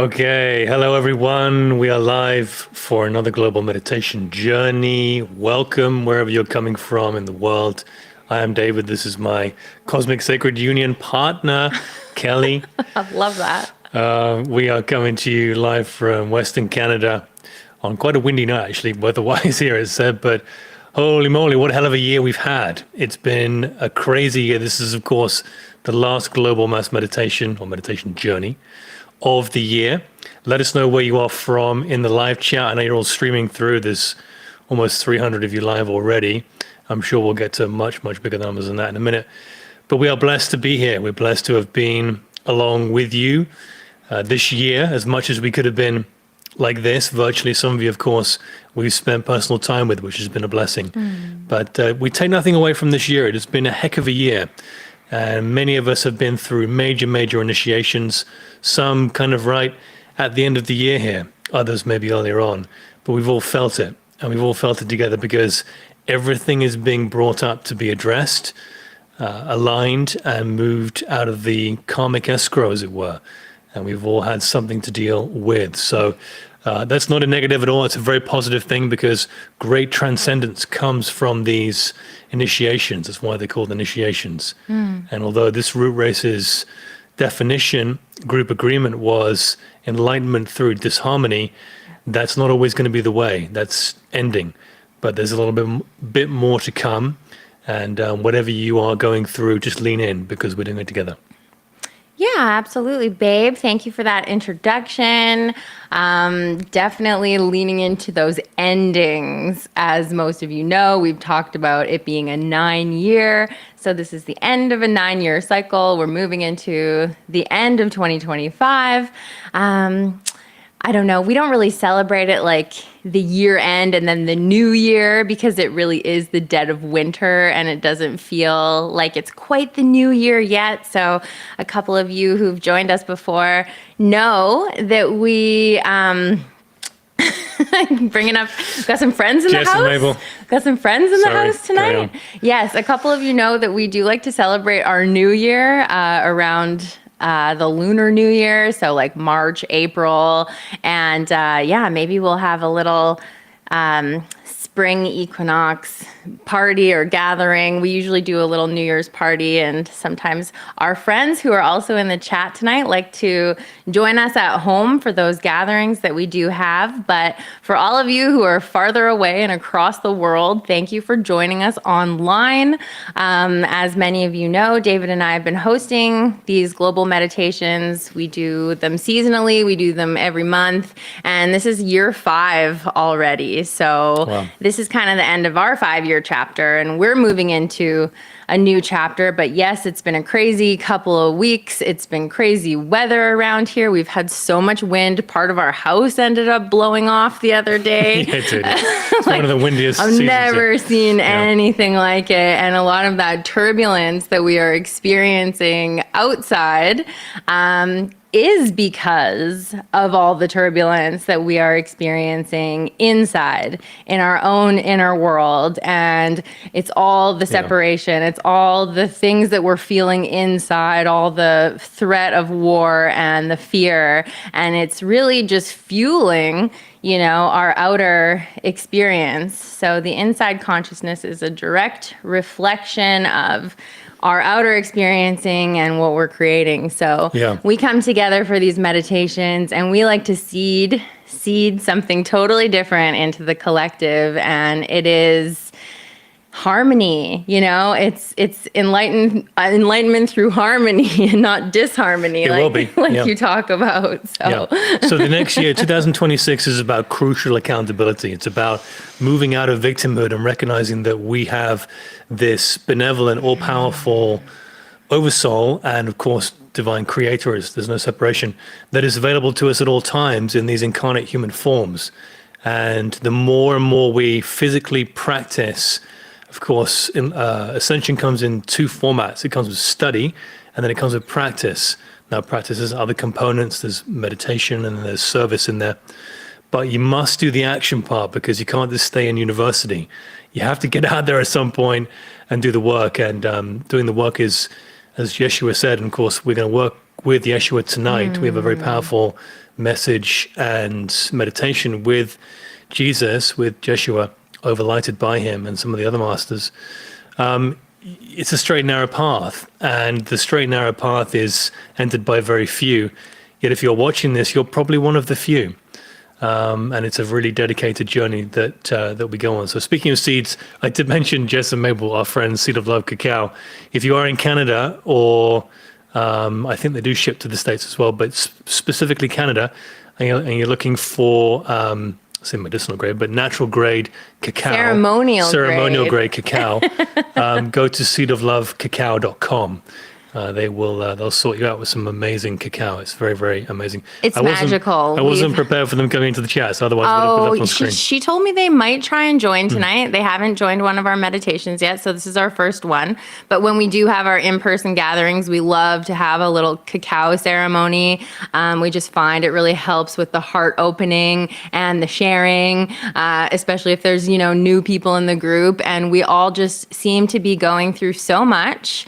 Okay, hello everyone. We are live for another global meditation journey. Welcome wherever you're coming from in the world. I am David. This is my Cosmic Sacred Union partner, Kelly. I love that. We are coming to you live from Western Canada on quite a windy night, actually, weather-wise here, it's said, but holy moly, what a hell of a year we've had. It's been a crazy year. This is, of course, the last global mass meditation or meditation journey of the year. Let us know where you are from in the live chat. I know you're all streaming through. There's almost 300 of you live already. I'm sure we'll get to much, much bigger numbers than that in a minute. But we are blessed to be here. We're blessed to have been along with you this year as much as we could have been like this virtually. Some of you, of course, we've spent personal time with, which has been a blessing. But we take nothing away from this year. It has been a heck of a year. And many of us have been through major initiations, some kind of right at the end of the year here, others maybe earlier on. But we've all felt it, and we've all felt it together because everything is being brought up to be addressed, aligned, and moved out of the karmic escrow, as it were. And we've all had something to deal with. So that's not a negative at all. It's a very positive thing because great transcendence comes from these initiations. That's why they're called initiations. And although this root race's definition, group agreement, was enlightenment through disharmony, that's not always going to be the way. That's ending. But there's a little bit more to come. And whatever you are going through, just lean in because we're doing it together. Yeah, absolutely, babe. Thank you for that introduction. Definitely leaning into those endings. As most of you know, we've talked about it being a 9-year. So this is the end of a 9-year cycle. We're moving into the end of 2025. I don't know. We don't really celebrate it like the year end and then the new year because it really is the dead of winter and it doesn't feel like it's quite the new year yet. So a couple of you who've joined us before know that we bringing up, got some friends in the house. Mabel. Got some friends in the house tonight. Yes, a couple of you know that we do like to celebrate our new year around the Lunar New Year, so like March, April, and maybe we'll have a little spring equinox party or gathering. We usually do a little New Year's party, and sometimes our friends who are also in the chat tonight like to join us at home for those gatherings that we do have. But for all of you who are farther away and across the world, thank you for joining us online. As many of you know, David and I have been hosting these global meditations. We do them seasonally, we do them every month, and this is year 5 already. So wow. This is kind of the end of our 5-year chapter, and we're moving into a new chapter. But yes, it's been a crazy couple of weeks. It's been crazy weather around here. We've had so much wind. Part of our house ended up blowing off the other day. Yeah, it did. It's like, one of the windiest I've never seen anything like it. And a lot of that turbulence that we are experiencing outside is because of all the turbulence that we are experiencing inside in our own inner world. And it's all the separation. It's all the things that we're feeling inside, all the threat of war and the fear. And it's really just fueling, our outer experience. So the inside consciousness is a direct reflection of our outer experiencing and what we're creating. So we come together for these meditations and we like to seed something totally different into the collective, and it is harmony. It's enlightenment through harmony and not disharmony. It will be. You talk about. So the next year, 2026, is about crucial accountability. It's about moving out of victimhood and recognizing that we have this benevolent, all-powerful oversoul and, of course, divine creator. There's no separation that is available to us at all times in these incarnate human forms. And the more and more we physically practice, of course, ascension comes in 2 formats. It comes with study, and then it comes with practice. Now, practice has other components. There's meditation and there's service in there. But you must do the action part because you can't just stay in university. You have to get out there at some point and do the work. And doing the work is as Yeshua said, and of course, we're going to work with Yeshua tonight. We have a very powerful message and meditation with Jesus, with Yeshua, overlighted by him and some of the other masters. It's a straight and narrow path, and the straight and narrow path is entered by very few. Yet if you're watching this, you're probably one of the few. And it's a really dedicated journey that we go on. So speaking of seeds, I did mention Jess and Mabel, our friends, Seed of Love Cacao. If you are in Canada, or I think they do ship to the States as well, but specifically Canada, and you're looking for, say medicinal grade, but natural grade cacao. Ceremonial grade cacao. Go to seedoflovecacao.com. They'll sort you out with some amazing cacao. It's very, very amazing. It's magical. I wasn't prepared for them coming into the chat, so otherwise I would have put it up on screen. She told me they might try and join tonight. They haven't joined one of our meditations yet, so this is our first one. But when we do have our in-person gatherings, we love to have a little cacao ceremony. We just find it really helps with the heart opening and the sharing, especially if there's, new people in the group. And we all just seem to be going through so much.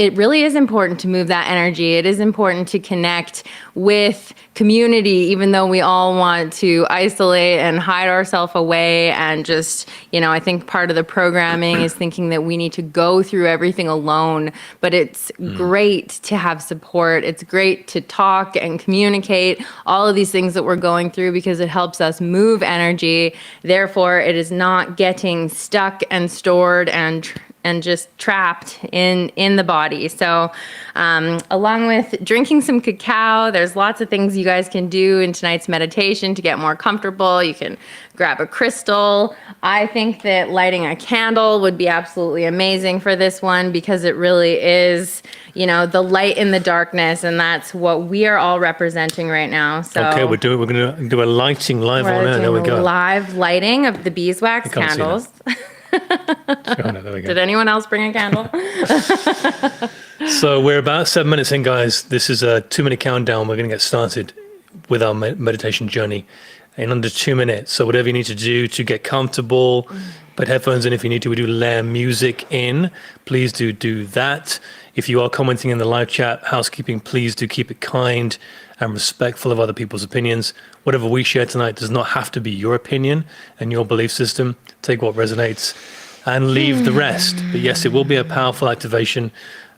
It really is important to move that energy. It is important to connect with community, even though we all want to isolate and hide ourselves away. And just, I think part of the programming is thinking that we need to go through everything alone. But it's great to have support. It's great to talk and communicate all of these things that we're going through, because it helps us move energy. Therefore, it is not getting stuck and stored and just trapped in the body. So along with drinking some cacao, there's lots of things you guys can do in tonight's meditation to get more comfortable. You can grab a crystal. I think that lighting a candle would be absolutely amazing for this one, because it really is, the light in the darkness, and that's what we are all representing right now. So okay, we're going to do a lighting live on air. There we go. Live lighting of the beeswax candles. Did anyone else bring a candle? So we're about 7 minutes in, guys. This is a 2-minute countdown. We're going to get started with our meditation journey in under 2 minutes. So whatever you need to do to get comfortable, put headphones in if you need to. We do layer music in. Please do that. If you are commenting in the live chat, housekeeping, please do keep it kind and respectful of other people's opinions. Whatever we share tonight does not have to be your opinion and your belief system. Take what resonates and leave the rest. But yes, it will be a powerful activation.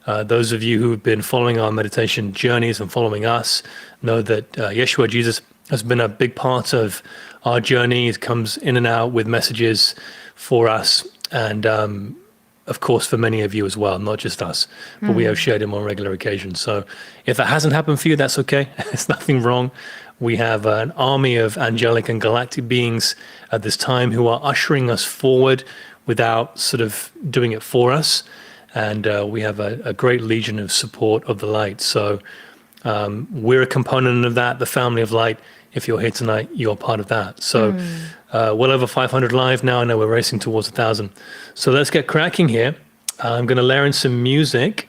Those of you who have been following our meditation journeys and following us know that Yeshua, Jesus, has been a big part of our journey. He comes in and out with messages for us, and of course for many of you as well, not just us, but we have shared him on regular occasions. So if that hasn't happened for you, that's okay. There's nothing wrong. We have an army of angelic and galactic beings at this time who are ushering us forward without sort of doing it for us. And we have a great legion of support of the light. So we're a component of that, the family of light. If you're here tonight, you're part of that. So well over 500 live now. I know we're racing towards 1,000. So let's get cracking here. I'm going to layer in some music,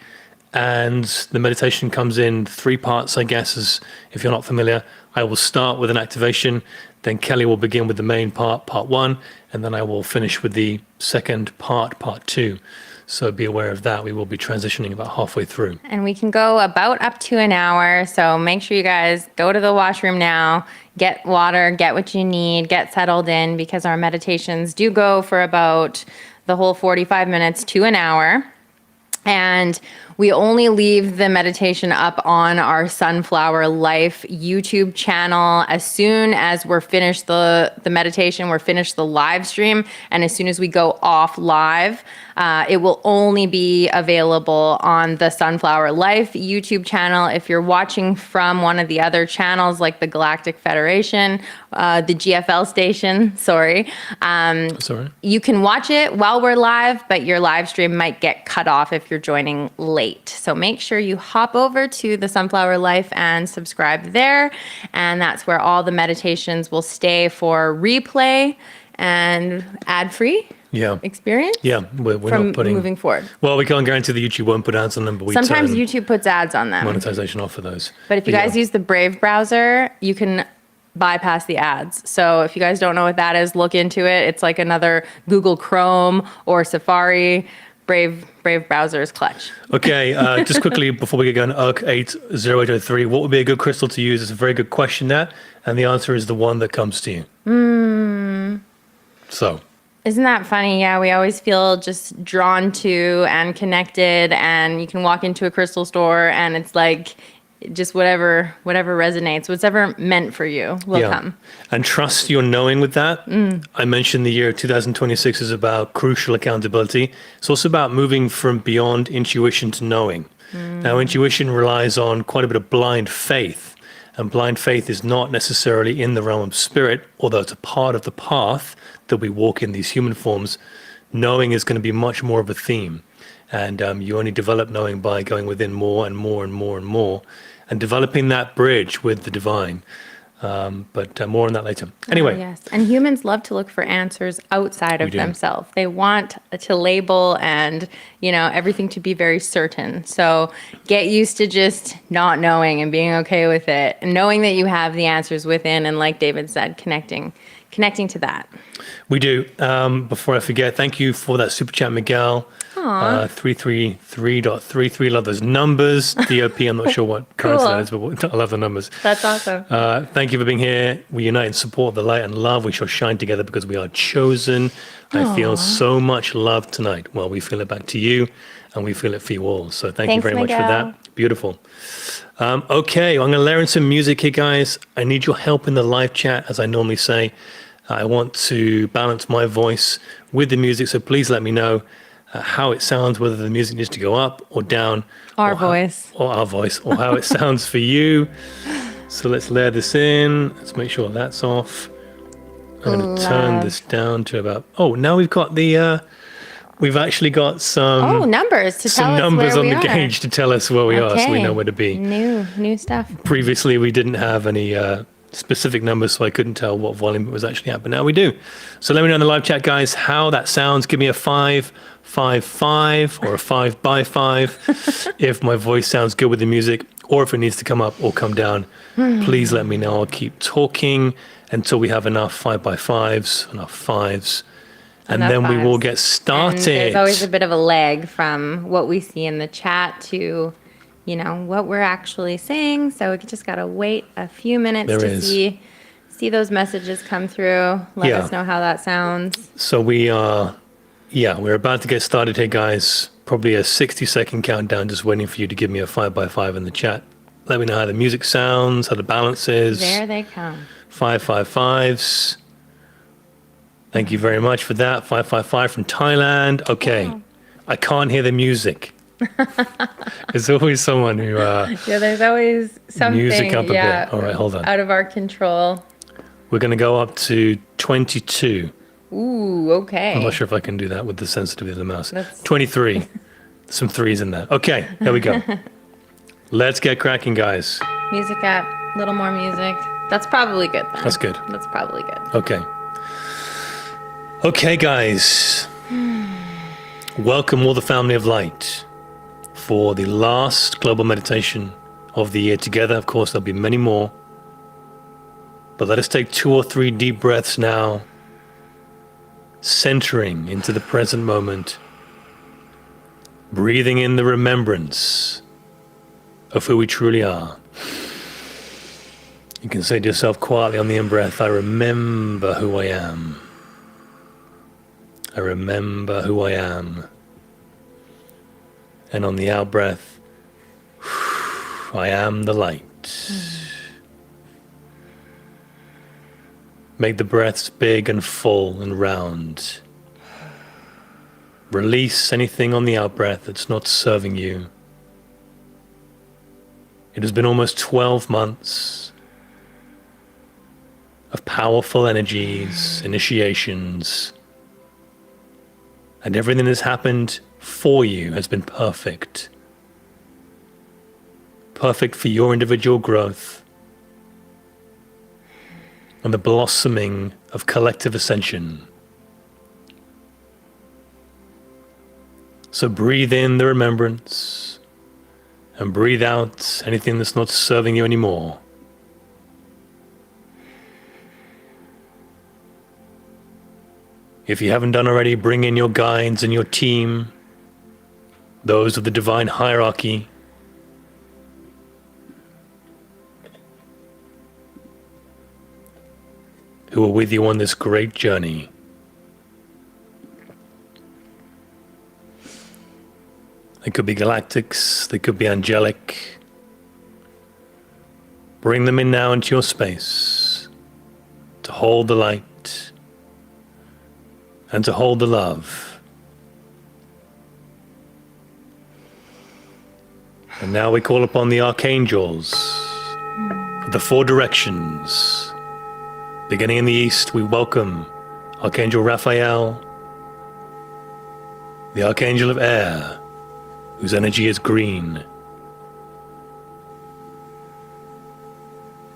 and the meditation comes in 3 parts, I guess, as if you're not familiar. I will start with an activation, then Kelly will begin with the main part, part 1, and then I will finish with the second part, part 2. So be aware of that. We will be transitioning about halfway through. And we can go about up to an hour. So make sure you guys go to the washroom now, get water, get what you need, get settled in, because our meditations do go for about the whole 45 minutes to an hour. And we only leave the meditation up on our Sunflower Life YouTube channel as soon as we're finished the meditation, we're finished the live stream, and as soon as we go off live, it will only be available on the Sunflower Life YouTube channel. If you're watching from one of the other channels like the Galactic Federation, the GFL station, sorry, you can watch it while we're live, but your live stream might get cut off if you're joining late. So make sure you hop over to the Sunflower Life and subscribe there. And that's where all the meditations will stay for replay and ad-free experience. Yeah, we're not putting... moving forward. Well, we can't guarantee that YouTube won't put ads on them, but we sometimes YouTube puts ads on them. Monetization off for those. But if you guys use the Brave browser, you can bypass the ads. So if you guys don't know what that is, look into it. It's like another Google Chrome or Safari. Brave browser is clutch. Okay, just quickly before we get going, Urk 80803, what would be a good crystal to use? It's a very good question, that, and the answer is the one that comes to you. So. Isn't that funny? Yeah, we always feel just drawn to and connected, and you can walk into a crystal store and it's like just whatever resonates, whatever meant for you will come. And trust your knowing with that. I mentioned the year 2026 is about crucial accountability. It's also about moving from beyond intuition to knowing. Now, intuition relies on quite a bit of blind faith, and blind faith is not necessarily in the realm of spirit, although it's a part of the path that we walk in these human forms. Knowing is going to be much more of a theme. And you only develop knowing by going within more and more and more and more, and developing that bridge with the divine. But more on that later. Anyway. Oh, yes. And humans love to look for answers outside of themselves. They want to label and, everything to be very certain. So get used to just not knowing and being okay with it, and knowing that you have the answers within. And like David said, connecting to that. We do. Before I forget, thank you for that super chat, Miguel. 333.33. Love those numbers. DOP, I'm not sure what currency that is, but I love the numbers. That's awesome. Thank you for being here. We unite in support of the light and love. We shall shine together because we are chosen. I feel so much love tonight. Well, we feel it back to you, and we feel it for you all. So thanks you very much for that. Beautiful. Okay, I'm going to layer in some music here, guys. I need your help in the live chat, as I normally say. I want to balance my voice with the music, so please let me know how it sounds, whether the music needs to go up or down. Our voice, or how it sounds for you. So let's layer this in. Let's make sure that's off. I'm going to turn this down to about... now we've got the... we've actually got some... numbers to tell us numbers where on we the are. gauge to tell us where we are, so we know where to be. New stuff. Previously, we didn't have any specific numbers, so I couldn't tell what volume it was actually at, but now we do. So let me know in the live chat, guys, how that sounds. Give me a 5, 5, 5, or a 5 by 5 if my voice sounds good with the music, or if it needs to come up or come down. Please let me know. I'll keep talking until we have enough 5 by 5s, enough 5s, and then we will get started. And there's always a bit of a lag from what we see in the chat to what we're actually saying. So we just got to wait a few minutes to see those messages come through. Let us know how that sounds. So we're about to get started here, guys. Probably a 60-second countdown, just waiting for you to give me a 5 by 5 in the chat. Let me know how the music sounds, how the balance is. There they come. 5, 5, 5s. Thank you very much for that. 5, 5, 5 from Thailand. Okay. Wow. I can't hear the music. There's always someone who there's always something music up a bit. All right, hold on. Out of our control. We're going to go up to 22. Ooh, okay. I'm not sure if I can do that with the sensitivity of the mouse. 23. Some 3s in there. Okay, there we go. Let's get cracking, guys. Music up. A little more music. That's probably good then. That's good. That's probably good. Okay. Okay, guys. Welcome all the family of light for the last global meditation of the year together. Of course, there'll be many more. But let us take 2 or 3 deep breaths now, centering into the present moment, breathing in the remembrance of who we truly are. You can say to yourself quietly on the in-breath, I remember who I am. I remember who I am. And on the out-breath, I am the light. Make the breaths big and full and round. Release anything on the out-breath that's not serving you. It has been almost 12 months of powerful energies, initiations, and everything that's happened for you has been perfect. Perfect for your individual growth and the blossoming of collective ascension. So breathe in the remembrance and breathe out anything that's not serving you anymore. If you haven't done already, bring in your guides and your team those of the divine hierarchy, who are with you on this great journey. They could be galactics, they could be angelic. Bring them in now into your space to hold the light and to hold the love. And now we call upon the archangels of the four directions. Beginning in the east, we welcome Archangel Raphael, the Archangel of Air, whose energy is green.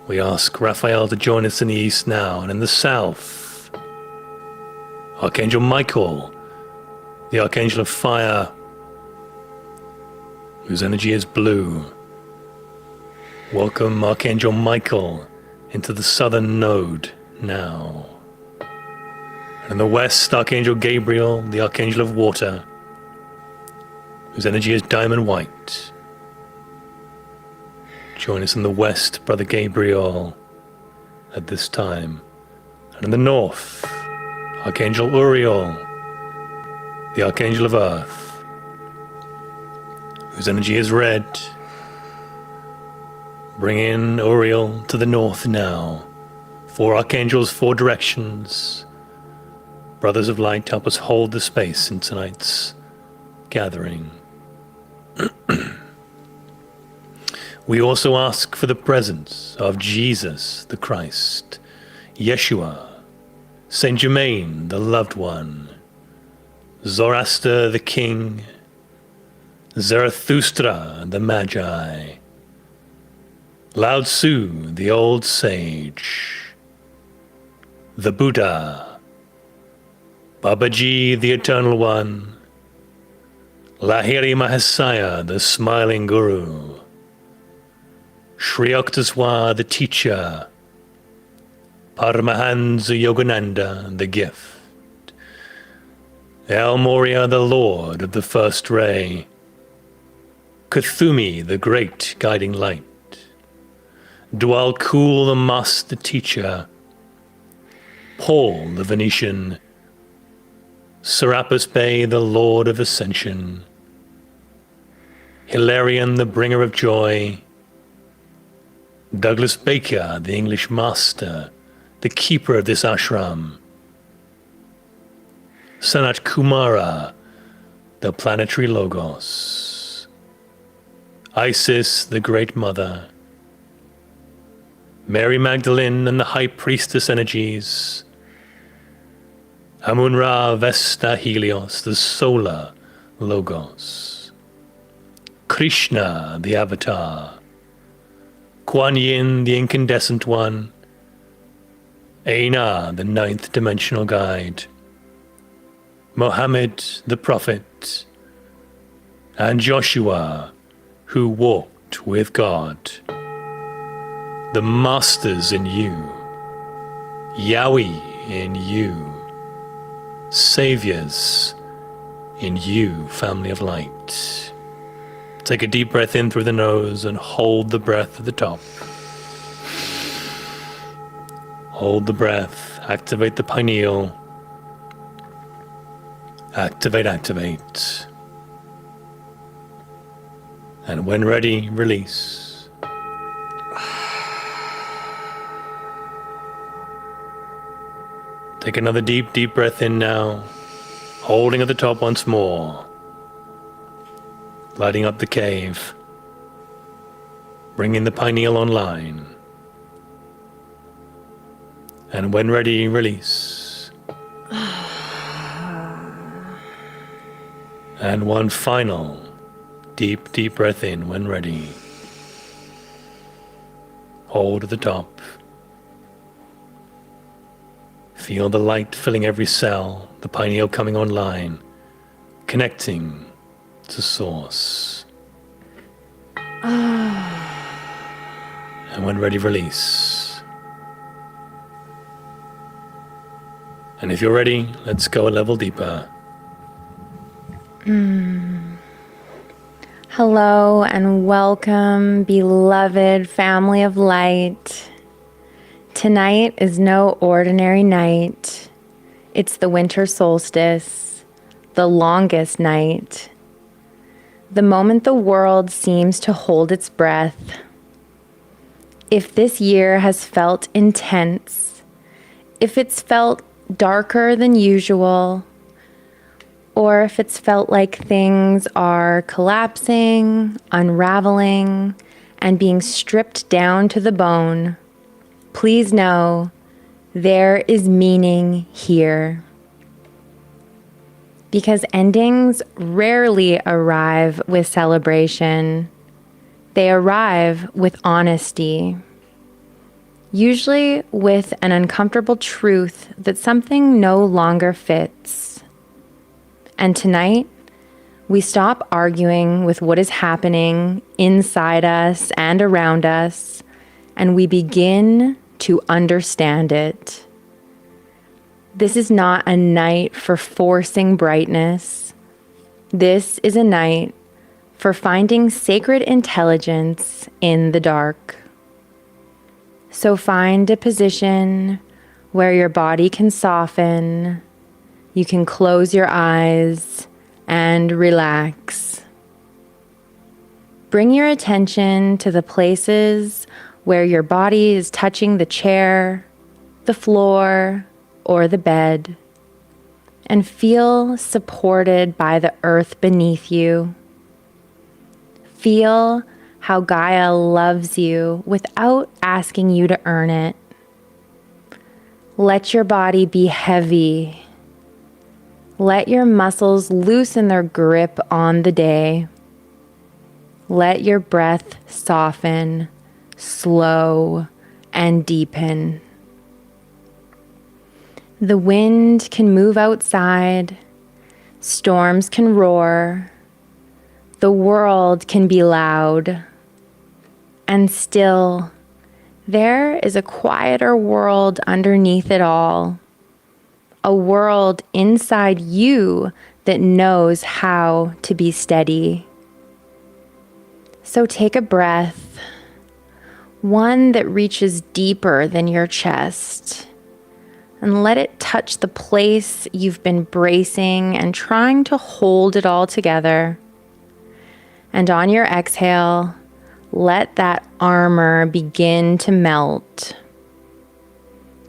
We ask Raphael to join us in the east now, and in the south, Archangel Michael, the Archangel of Fire, whose energy is blue. Welcome Archangel Michael into the southern node now. And in the west, Archangel Gabriel, the Archangel of Water, whose energy is diamond white. Join us in the west, Brother Gabriel, at this time. And in the north, Archangel Uriel, the Archangel of Earth, whose energy is red. Bring in Uriel to the north now. Four archangels, four directions. Brothers of light, help us hold the space in tonight's gathering. We also ask for the presence of Jesus the Christ, Yeshua, Saint Germain the loved one, Zoroaster the king, Zarathustra the magi, Lao Tzu the old sage, the Buddha, Babaji the eternal one, Lahiri Mahasaya the smiling guru, Sri Yukteswar the teacher, Paramahansa Yogananda the gift, El Moria the lord of the first ray, Kuthumi the great guiding light, Dwal Kul the master teacher, Paul the Venetian, Serapis Bey the lord of ascension, Hilarion the bringer of joy, Douglas Baker the English master, the keeper of this ashram, Sanat Kumara the planetary logos, Isis the great mother, Mary Magdalene and the high priestess energies, Amun-Ra Vesta Helios the solar logos, Krishna the avatar, Kuan Yin the incandescent one, Aina the ninth dimensional guide, Mohammed the prophet, and Joshua who walked with God. The masters in you, Yahweh in you, saviors in you, family of light. Take a deep breath in through the nose and hold the breath at the top. Hold the breath, activate the pineal. Activate, activate. And when ready, release. Take another deep, deep breath in now, holding at the top once more. Lighting up the cave. Bringing the pineal online. And when ready, release. And one final deep, deep breath in when ready. Hold at the top. Feel the light filling every cell, the pineal coming online, connecting to source. And when ready, release. And if you're ready, let's go a level deeper. Hello and welcome, beloved family of light. Tonight is no ordinary night. It's the winter solstice, the longest night. The moment the world seems to hold its breath. If this year has felt intense, if it's felt darker than usual, or if it's felt like things are collapsing, unraveling, and being stripped down to the bone, please know there is meaning here. Because endings rarely arrive with celebration. They arrive with honesty. Usually with an uncomfortable truth that something no longer fits. And tonight, we stop arguing with what is happening inside us and around us, and we begin to understand it. This is not a night for forcing brightness. This is a night for finding sacred intelligence in the dark. So find a position where your body can soften. You can close your eyes and relax. Bring your attention to the places where your body is touching the chair, the floor, or the bed, and feel supported by the earth beneath you. Feel how Gaia loves you without asking you to earn it. Let your body be heavy. Let your muscles loosen their grip on the day. Let your breath soften, slow, and deepen. The wind can move outside. Storms can roar. The world can be loud. And still, there is a quieter world underneath it all. A world inside you that knows how to be steady. So take a breath, one that reaches deeper than your chest, and let it touch the place you've been bracing and trying to hold it all together. And on your exhale, let that armor begin to melt.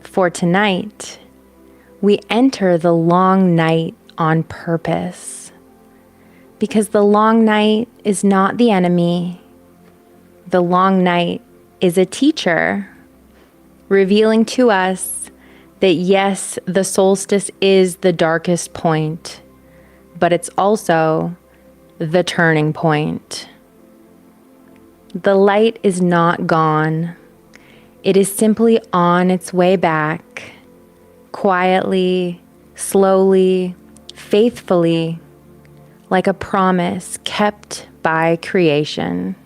For tonight, we enter the long night on purpose, because the long night is not the enemy. The long night is a teacher, revealing to us that yes, the solstice is the darkest point, but it's also the turning point. The light is not gone. It is simply on its way back. Quietly, slowly, faithfully, like a promise kept by creation.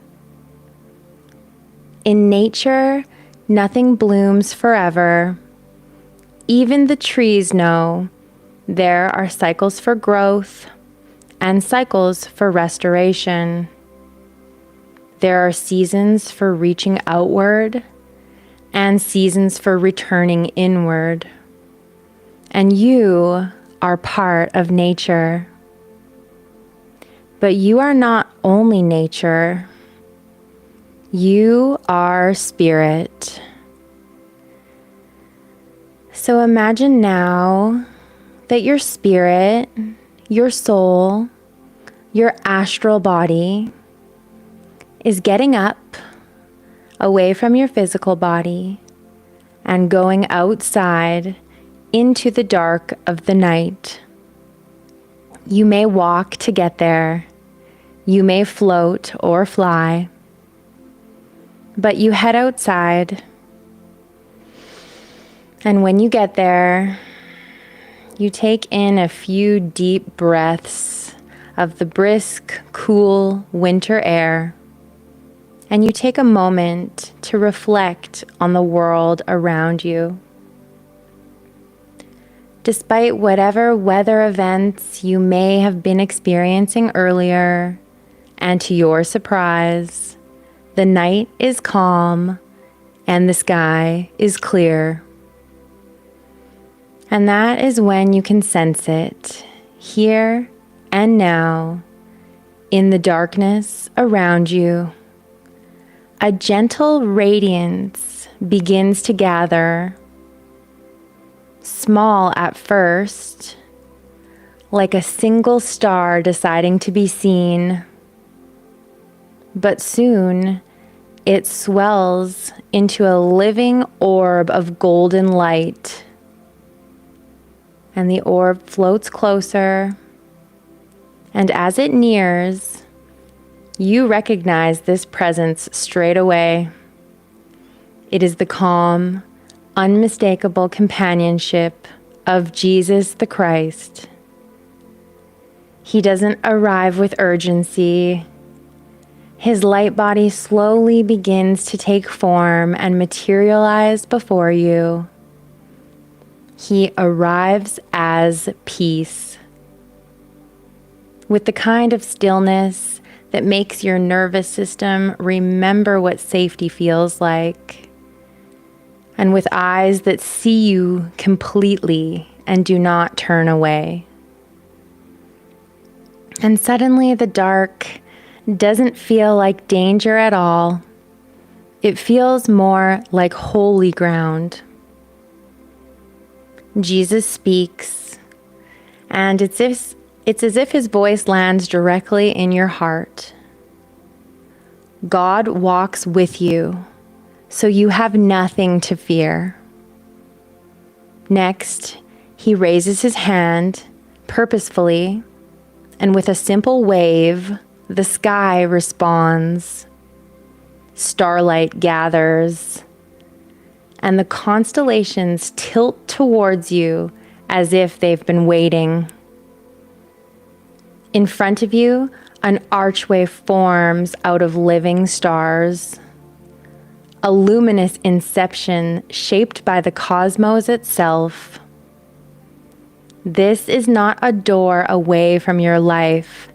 In nature, nothing blooms forever. Even the trees know there are cycles for growth and cycles for restoration. There are seasons for reaching outward and seasons for returning inward. And you are part of nature. But you are not only nature. You are spirit. So imagine now that your spirit, your soul, your astral body is getting up away from your physical body and going outside into the dark of the night. You may walk to get there. You may float or fly. But you head outside. And when you get there, you take in a few deep breaths of the brisk, cool winter air. And you take a moment to reflect on the world around you. Despite whatever weather events you may have been experiencing earlier, And to your surprise, the night is calm and the sky is clear. And that is when you can sense it, here and now, in the darkness around you. A gentle radiance begins to gather, small at first, like a single star deciding to be seen. But soon, it swells into a living orb of golden light. And the orb floats closer. And as it nears, you recognize this presence straight away. It is the calm, unmistakable companionship of Jesus the Christ. He doesn't arrive with urgency. His light body slowly begins to take form and materialize before you. He arrives as peace, with the kind of stillness that makes your nervous system remember what safety feels like, and with eyes that see you completely and do not turn away. And suddenly the dark doesn't feel like danger at all. It feels more like holy ground. Jesus speaks, and it's as if his voice lands directly in your heart. God walks with you, so you have nothing to fear. Next, he raises his hand purposefully, and with a simple wave, the sky responds. Starlight gathers, and the constellations tilt towards you as if they've been waiting. In front of you, an archway forms out of living stars, a luminous inception shaped by the cosmos itself. This is not a door away from your life,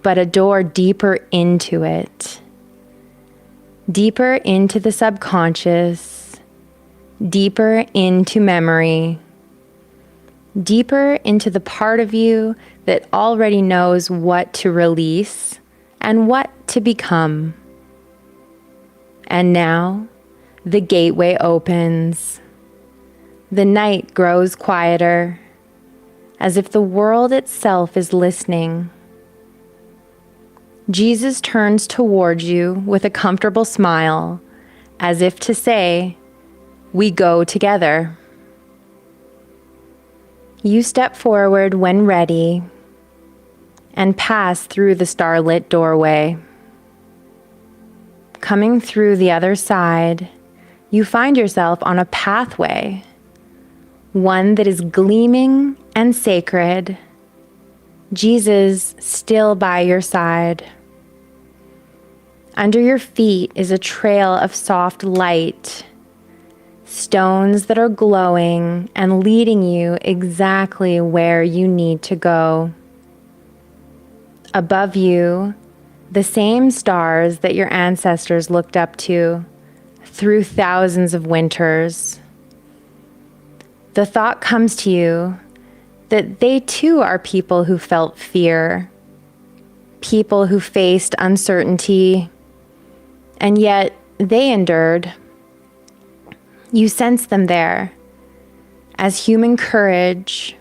but a door deeper into it. Deeper into the subconscious, deeper into memory, deeper into the part of you that already knows what to release and what to become. And now, the gateway opens. The night grows quieter, as if the world itself is listening. Jesus turns towards you with a comfortable smile, as if to say, "We go together." You step forward when ready and pass through the starlit doorway. Coming through the other side, you find yourself on a pathway, one that is gleaming and sacred, Jesus still by your side. Under your feet is a trail of soft light, stones that are glowing and leading you exactly where you need to go. Above you, the same stars that your ancestors looked up to through thousands of winters. The thought comes to you that they too are people who felt fear, people who faced uncertainty, and yet they endured. You sense them there as human courage,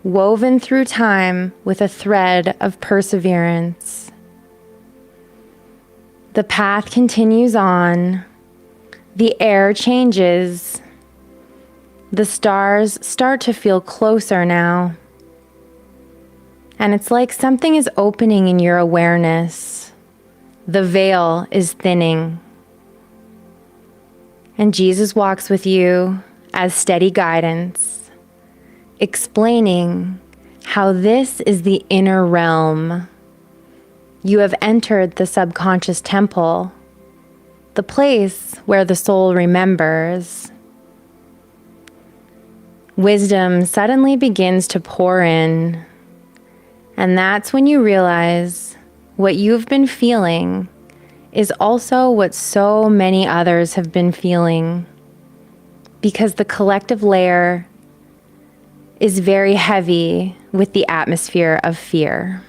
woven through time with a thread of perseverance. The path continues on. The air changes. The stars start to feel closer now. And it's like something is opening in your awareness. The veil is thinning. And Jesus walks with you as steady guidance, explaining how this is the inner realm. You have entered the subconscious temple, the place where the soul remembers. Wisdom suddenly begins to pour in, and that's when you realize what you've been feeling is also what so many others have been feeling, because the collective layer is very heavy with the atmosphere of fear,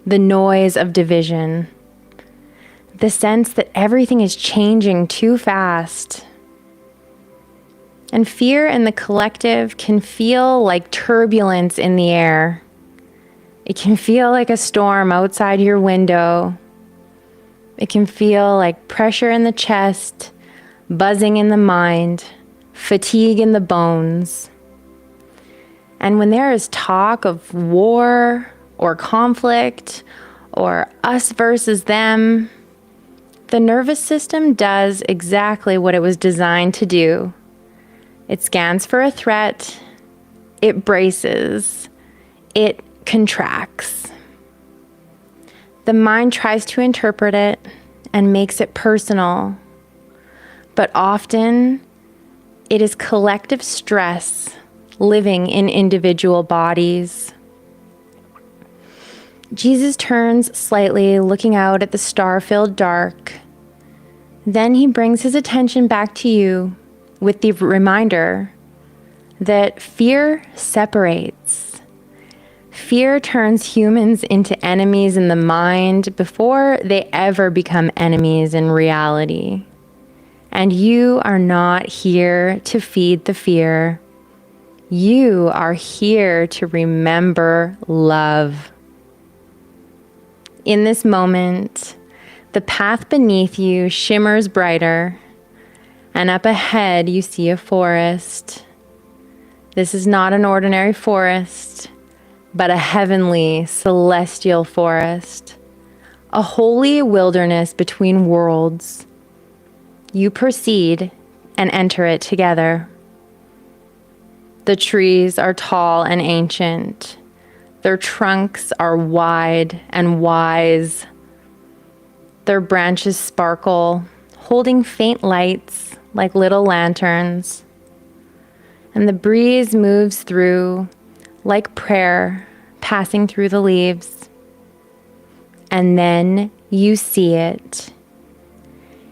the noise of division, the sense that everything is changing too fast. And fear in the collective can feel like turbulence in the air. It can feel like a storm outside your window. It can feel like pressure in the chest, buzzing in the mind, fatigue in the bones. And when there is talk of war or conflict or us versus them, the nervous system does exactly what it was designed to do. It scans for a threat, it braces, it contracts. The mind tries to interpret it and makes it personal, but often it is collective stress living in individual bodies. Jesus turns slightly, looking out at the star-filled dark. Then he brings his attention back to you with the reminder that fear separates. Fear turns humans into enemies in the mind before they ever become enemies in reality. And you are not here to feed the fear. You are here to remember love. In this moment, the path beneath you shimmers brighter, and up ahead you see a forest. This is not an ordinary forest, but a heavenly, celestial forest, a holy wilderness between worlds. You proceed and enter it together. The trees are tall and ancient. Their trunks are wide and wise. Their branches sparkle, holding faint lights like little lanterns. And the breeze moves through like prayer, passing through the leaves. And then you see it.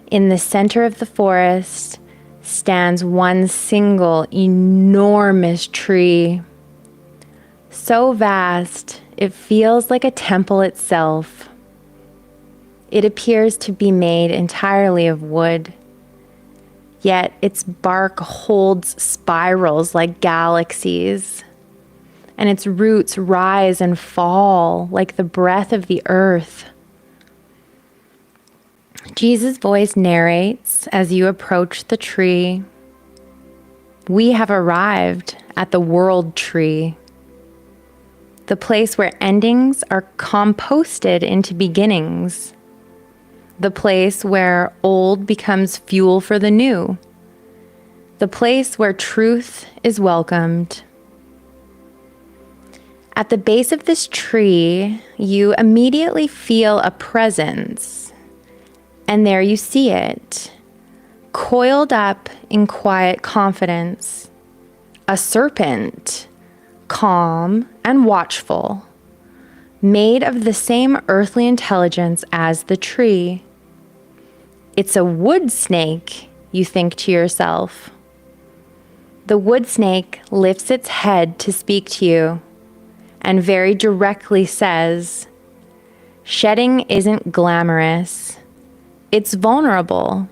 In the center of the forest stands one single enormous tree. So vast, it feels like a temple itself. It appears to be made entirely of wood, yet its bark holds spirals like galaxies, and its roots rise and fall like the breath of the earth. Jesus' voice narrates as you approach the tree. We have arrived at the world tree, the place where endings are composted into beginnings, the place where old becomes fuel for the new, the place where truth is welcomed. At the base of this tree, you immediately feel a presence, and there you see it, coiled up in quiet confidence, a serpent, calm and watchful, made of the same earthly intelligence as the tree. It's a wood snake, you think to yourself. The wood snake lifts its head to speak to you and very directly says, shedding isn't glamorous, it's vulnerable.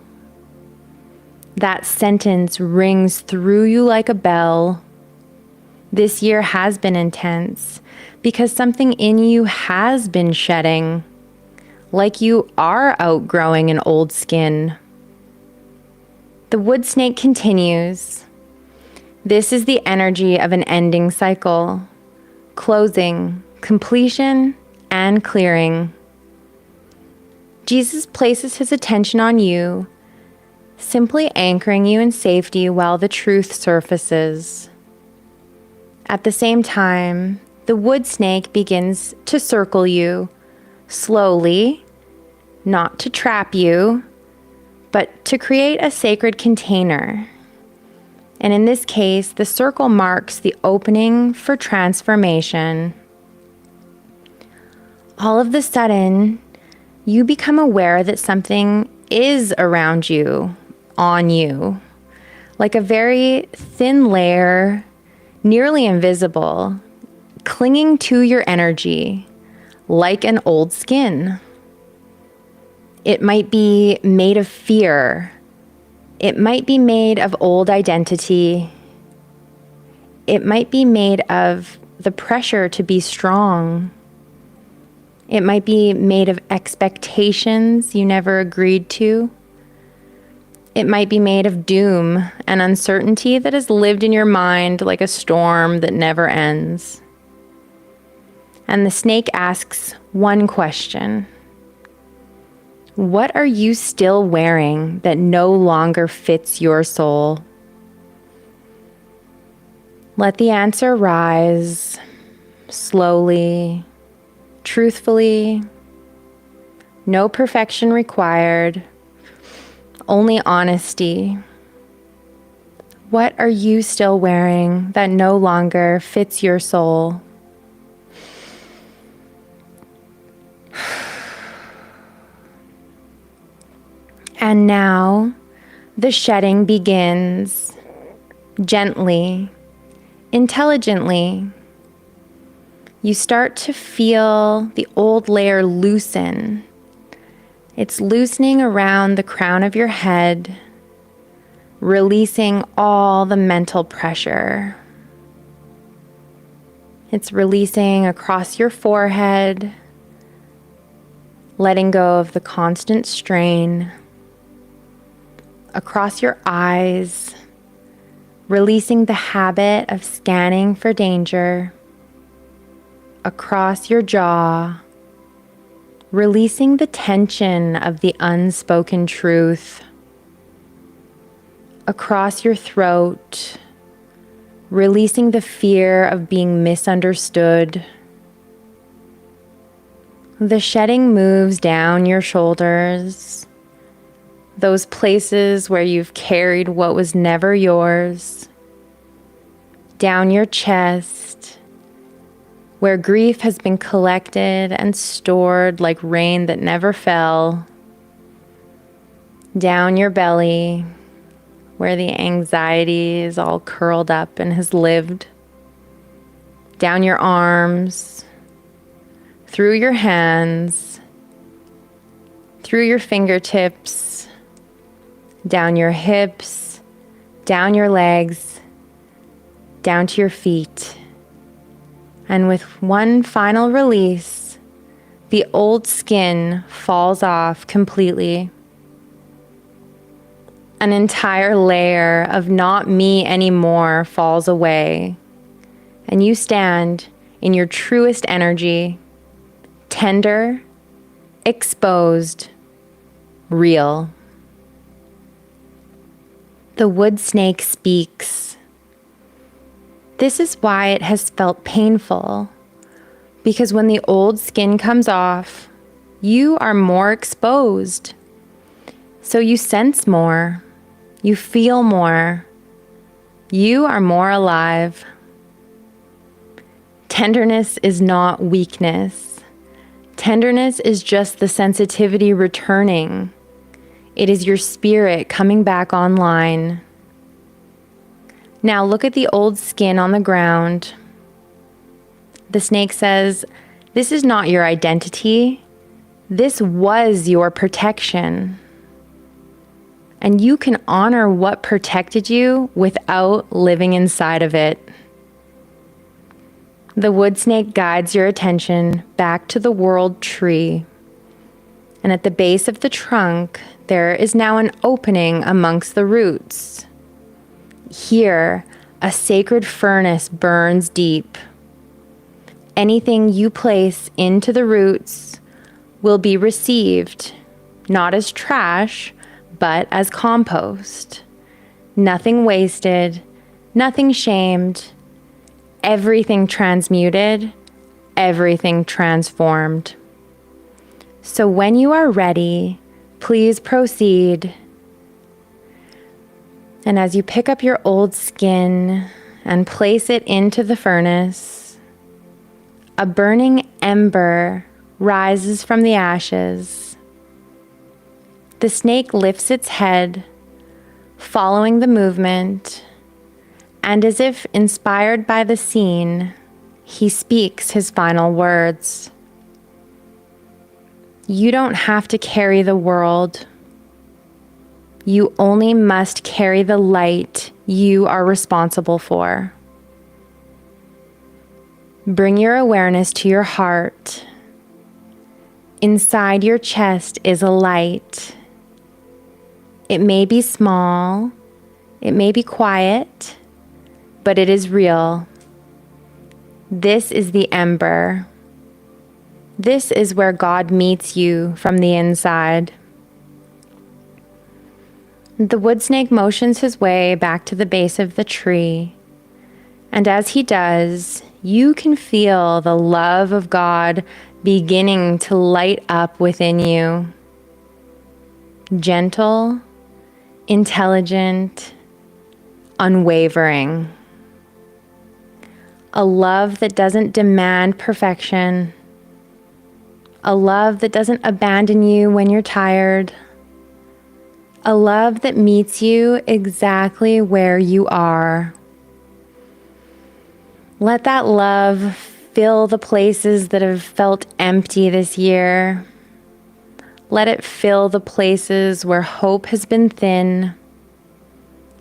That sentence rings through you like a bell. This year has been intense because something in you has been shedding, like you are outgrowing an old skin. The wood snake continues. This is the energy of an ending cycle, closing, completion, and clearing. Jesus places his attention on you, simply anchoring you in safety while the truth surfaces. At the same time, the wood snake begins to circle you, slowly, not to trap you, but to create a sacred container. And in this case, the circle marks the opening for transformation. all of the sudden, you become aware that something is around you, on you, like a very thin layer, nearly invisible, clinging to your energy, like an old skin. It might be made of fear. It might be made of old identity. It might be made of the pressure to be strong. It might be made of expectations you never agreed to. It might be made of doom and uncertainty that has lived in your mind like a storm that never ends. And the snake asks one question. What are you still wearing that no longer fits your soul? Let the answer rise slowly, truthfully. No perfection required, only honesty. What are you still wearing that no longer fits your soul? And now the shedding begins gently, intelligently. You start to feel the old layer loosen. It's loosening around the crown of your head, releasing all the mental pressure. It's releasing across your forehead, letting go of the constant strain. Across your eyes, releasing the habit of scanning for danger. Across your jaw, releasing the tension of the unspoken truth. Across your throat, releasing the fear of being misunderstood. The shedding moves down your shoulders, those places where you've carried what was never yours, down your chest, where grief has been collected and stored like rain that never fell, down your belly, where the anxiety is all curled up and has lived, down your arms, through your hands, through your fingertips, down your hips, down your legs, down to your feet. And with one final release, the old skin falls off completely. An entire layer of not me anymore falls away. And you stand in your truest energy, tender, exposed, real. The wood snake speaks. This is why it has felt painful, because when the old skin comes off, you are more exposed. So you sense more, you feel more, you are more alive. Tenderness is not weakness. Tenderness is just the sensitivity returning. It is your spirit coming back online. Now look at the old skin on the ground. The snake says, this is not your identity. This was your protection. And you can honor what protected you without living inside of it. The wood snake guides your attention back to the world tree. And at the base of the trunk, there is now an opening amongst the roots. Here, a sacred furnace burns deep. Anything you place into the roots will be received, not as trash, but as compost. Nothing wasted, nothing shamed, everything transmuted, everything transformed. So when you are ready, please proceed. And as you pick up your old skin and place it into the furnace, a burning ember rises from the ashes. The snake lifts its head, following the movement, and as if inspired by the scene, he speaks his final words. You don't have to carry the world. You only must carry the light you are responsible for. Bring your awareness to your heart. Inside your chest is a light. It may be small, it may be quiet, but it is real. This is the ember. This is where God meets you from the inside. The wood snake motions his way back to the base of the tree, and as he does, you can feel the love of God beginning to light up within you. Gentle, intelligent, unwavering. A love that doesn't demand perfection. A love that doesn't abandon you when you're tired. A love that meets you exactly where you are. Let that love fill the places that have felt empty this year. Let it fill the places where hope has been thin.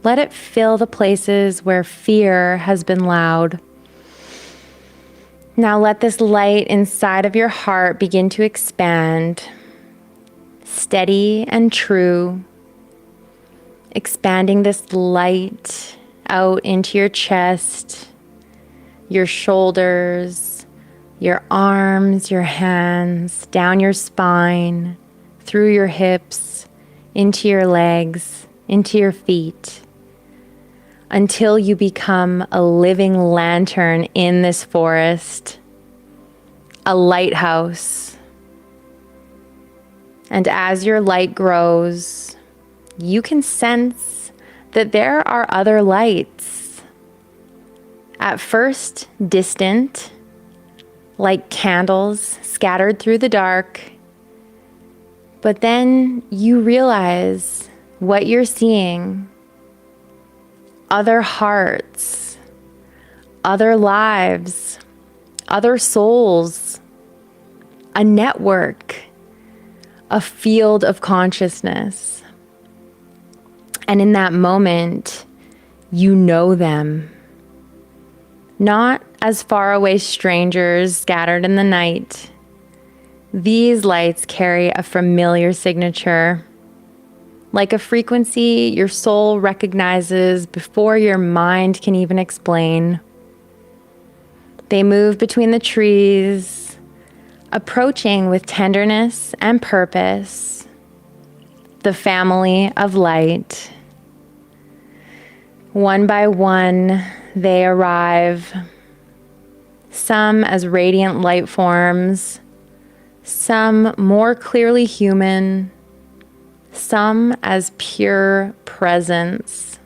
Let it fill the places where fear has been loud. Now let this light inside of your heart begin to expand, steady and true, expanding this light out into your chest, your shoulders, your arms, your hands, down your spine, through your hips, into your legs, into your feet, until you become a living lantern in this forest, a lighthouse. And as your light grows, you can sense that there are other lights. At first, distant, like candles scattered through the dark. But then you realize what you're seeing. Other hearts, other lives, other souls, a network, a field of consciousness. And in that moment, you know them. Not as faraway strangers scattered in the night. These lights carry a familiar signature. Like a frequency your soul recognizes before your mind can even explain. They move between the trees, approaching with tenderness and purpose. The family of light. One by one, they arrive. Some as radiant light forms, some more clearly human, some as pure presence.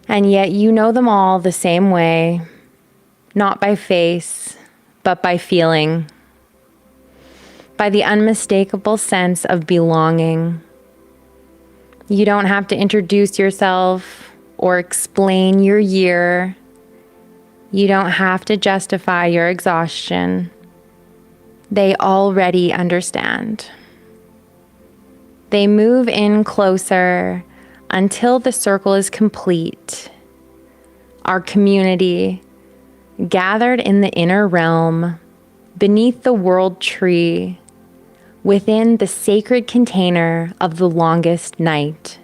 And yet you know them all the same way, not by face, but by feeling, by the unmistakable sense of belonging. You don't have to introduce yourself or explain your year. You don't have to justify your exhaustion. They already understand. They move in closer until the circle is complete. Our community, gathered in the inner realm, beneath the world tree, within the sacred container of the longest night.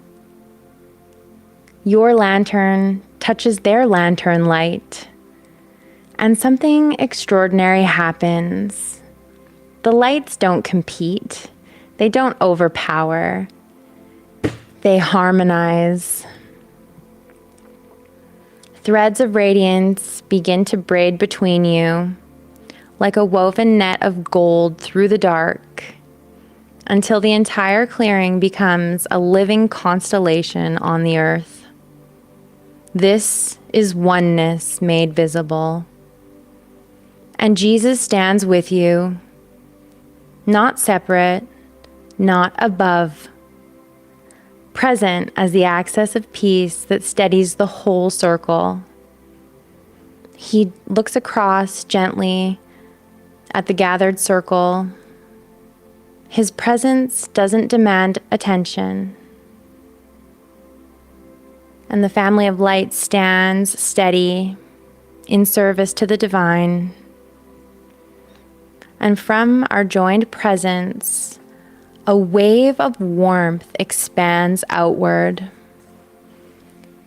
Your lantern touches their lantern light, and something extraordinary happens. The lights don't compete. They don't overpower. They harmonize. Threads of radiance begin to braid between you, like a woven net of gold through the dark, until the entire clearing becomes a living constellation on the earth. This is oneness made visible. And Jesus stands with you, not separate, not above. Present as the access of peace that steadies the whole circle. He looks across gently at the gathered circle. His presence doesn't demand attention. And the family of light stands steady in service to the divine. And from our joined presence, a wave of warmth expands outward,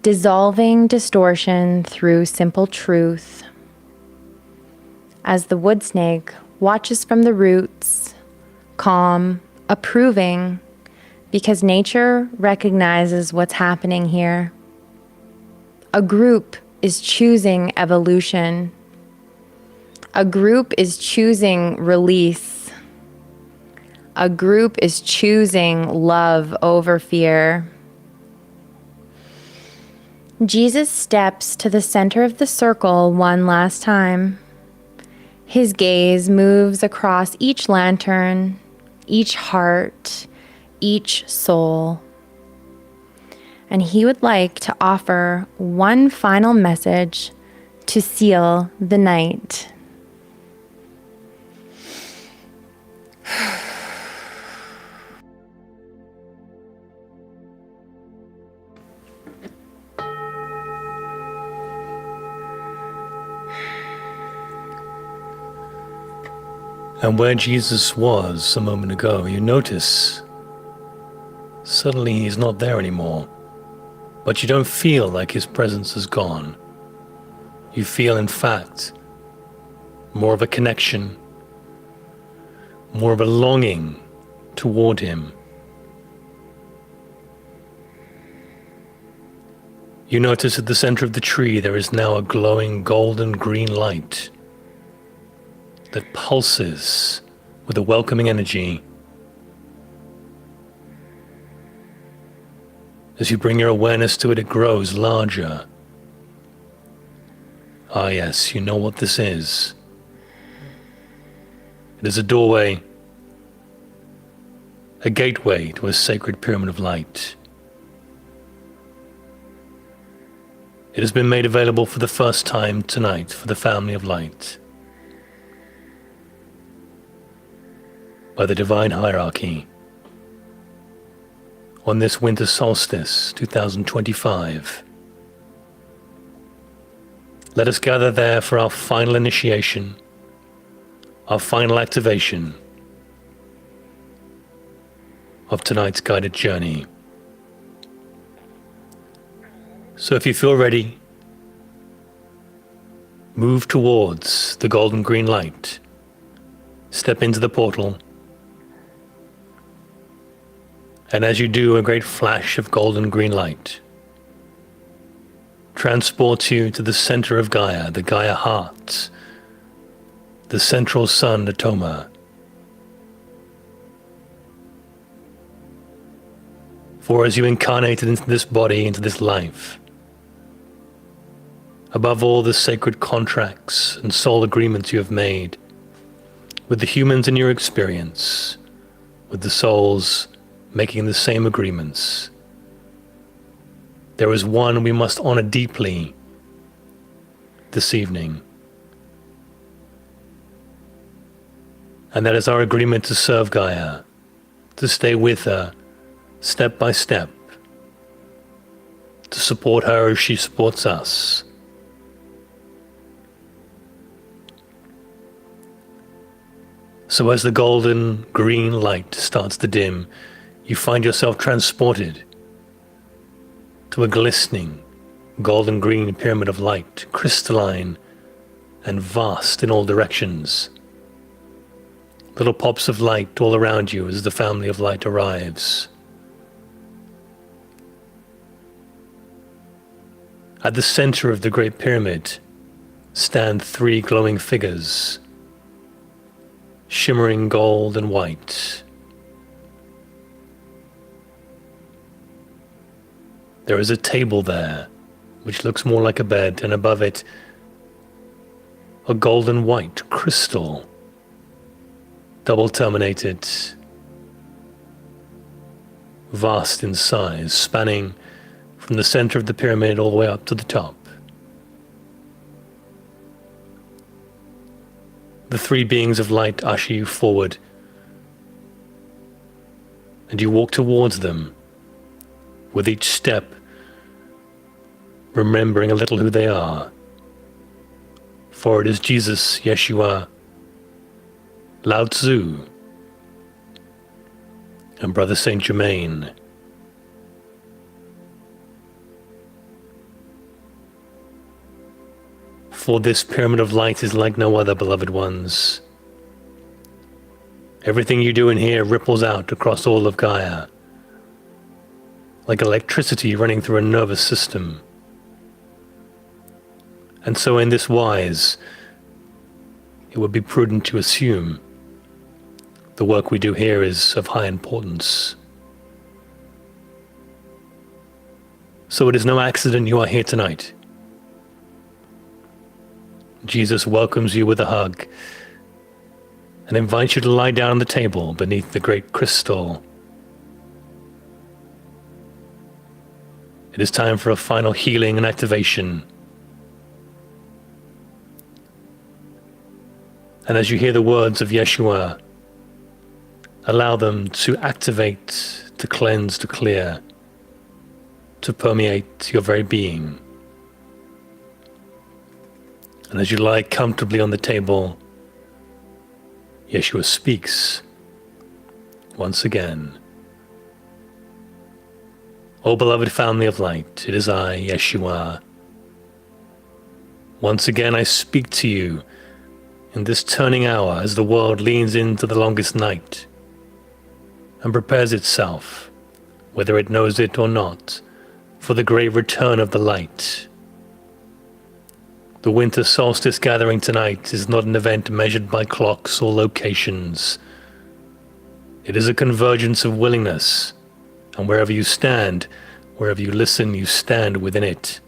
dissolving distortion through simple truth. As the wood snake watches from the roots, calm, approving, because nature recognizes what's happening here. A group is choosing evolution. A group is choosing release. A group is choosing love over fear. Jesus steps to the center of the circle one last time. His gaze moves across each lantern, each heart, each soul. And he would like to offer one final message to seal the night. And where Jesus was a moment ago, you notice suddenly he's not there anymore. But you don't feel like his presence is gone. You feel, in fact, more of a connection, more of a longing toward him. You notice at the center of the tree there is now a glowing golden green light that pulses with a welcoming energy. As you bring your awareness to it, it grows larger. Ah yes, you know what this is. It is a doorway, a gateway to a sacred pyramid of light. It has been made available for the first time tonight for the family of light. By the divine hierarchy, on this Winter Solstice 2025. Let us gather there for our final initiation, our final activation of tonight's guided journey. So if you feel ready, move towards the golden green light, step into the portal, and as you do, a great flash of golden green light transports you to the center of Gaia, the Gaia heart, the central sun, Atoma. For as you incarnated into this body, into this life, above all the sacred contracts and soul agreements you have made with the humans in your experience, with the souls making the same agreements, there is one we must honor deeply this evening. And that is our agreement to serve Gaia, to stay with her step by step, to support her as she supports us. So as the golden green light starts to dim, you find yourself transported to a glistening golden green pyramid of light, crystalline and vast in all directions. Little pops of light all around you as the family of light arrives. At the center of the Great Pyramid stand three glowing figures, shimmering gold and white. There is a table there, which looks more like a bed, and above it, a golden white crystal double terminated, vast in size, spanning from the center of the pyramid all the way up to the top. The three beings of light usher you forward, and you walk towards them, with each step remembering a little who they are. For it is Jesus, Yeshua, Lao Tzu, and Brother Saint Germain. For this pyramid of light is like no other, beloved ones. Everything you do in here ripples out across all of Gaia, like electricity running through a nervous system. And so in this wise, it would be prudent to assume the work we do here is of high importance. So it is no accident you are here tonight. Jesus welcomes you with a hug and invites you to lie down on the table beneath the great crystal. It is time for a final healing and activation. And as you hear the words of Yeshua, allow them to activate, to cleanse, to clear, to permeate your very being. And as you lie comfortably on the table, Yeshua speaks once again. O beloved family of light, it is I, Yeshua. Once again I speak to you in this turning hour as the world leans into the longest night and prepares itself, whether it knows it or not, for the great return of the light. The Winter Solstice gathering tonight is not an event measured by clocks or locations. It is a convergence of willingness, and wherever you stand, wherever you listen, you stand within it.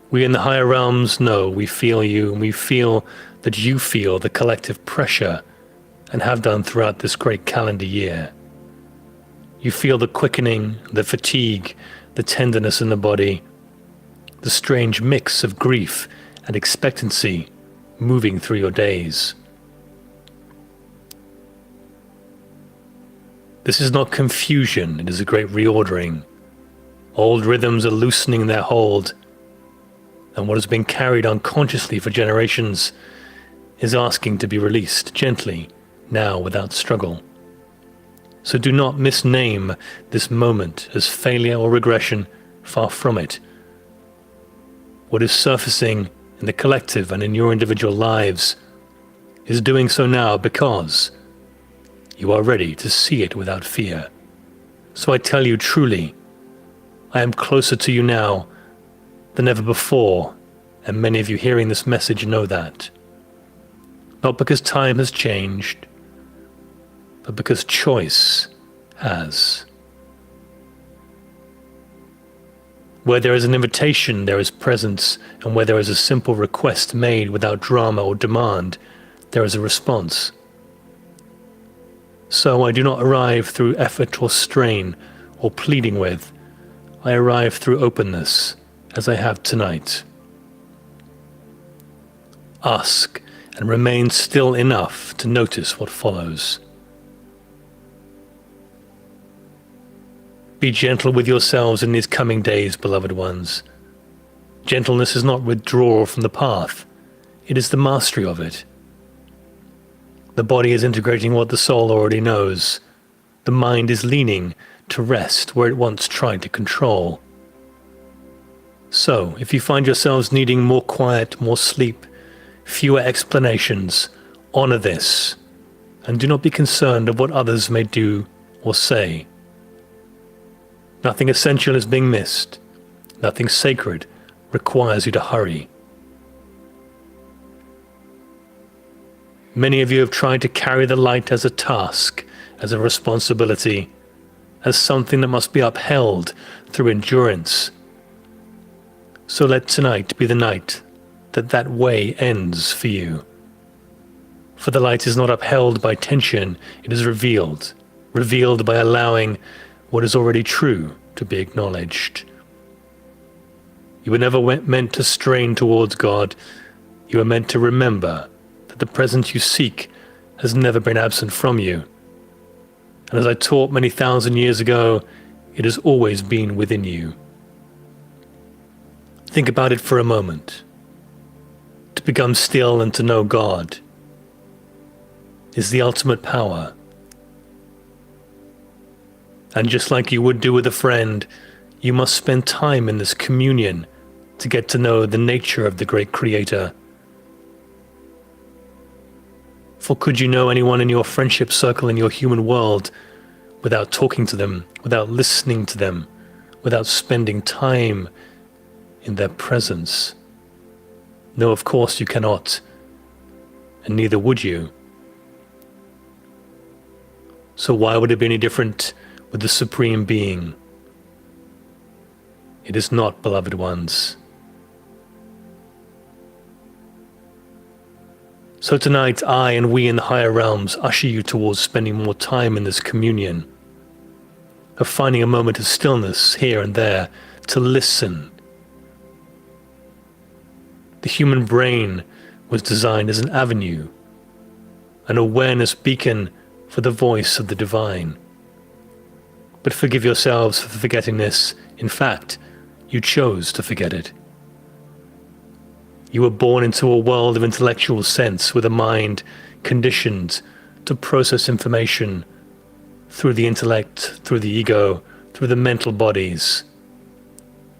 We in the higher realms know, we feel you, and we feel that you feel the collective pressure, and have done throughout this great calendar year. You feel the quickening, the fatigue, the tenderness in the body, the strange mix of grief and expectancy moving through your days. This is not confusion, it is a great reordering. Old rhythms are loosening their hold, and what has been carried unconsciously for generations is asking to be released gently, now without struggle. So do not misname this moment as failure or regression, far from it. What is surfacing in the collective and in your individual lives is doing so now because you are ready to see it without fear. So I tell you truly, I am closer to you now than ever before, and many of you hearing this message know that. Not because time has changed, but because choice has. Where there is an invitation, there is presence, and where there is a simple request made without drama or demand, there is a response. So I do not arrive through effort or strain or pleading with. I arrive through openness, as I have tonight. Ask and remain still enough to notice what follows. Be gentle with yourselves in these coming days, beloved ones. Gentleness is not withdrawal from the path. It is the mastery of it. The body is integrating what the soul already knows. The mind is leaning to rest where it once tried to control. So, if you find yourselves needing more quiet, more sleep, fewer explanations, honor this, and do not be concerned of what others may do or say. Nothing essential is being missed. Nothing sacred requires you to hurry. Many of you have tried to carry the light as a task, as a responsibility, as something that must be upheld through endurance. So let tonight be the night that way ends for you. For the light is not upheld by tension, it is revealed by allowing what is already true to be acknowledged. You were never meant to strain towards God. You are meant to remember that the presence you seek has never been absent from you. And as I taught many thousand years ago, it has always been within you. Think about it for a moment. To become still and to know God is the ultimate power. And just like you would do with a friend, you must spend time in this communion to get to know the nature of the great Creator. For could you know anyone in your friendship circle in your human world without talking to them, without listening to them, without spending time in their presence? No, of course you cannot, and neither would you. So why would it be any different with the Supreme Being? It is not, beloved ones. So tonight, I and we in the higher realms usher you towards spending more time in this communion, of finding a moment of stillness here and there to listen. The human brain was designed as an avenue, an awareness beacon for the voice of the divine. But forgive yourselves for forgetting this. In fact, you chose to forget it. You were born into a world of intellectual sense with a mind conditioned to process information through the intellect, through the ego, through the mental bodies.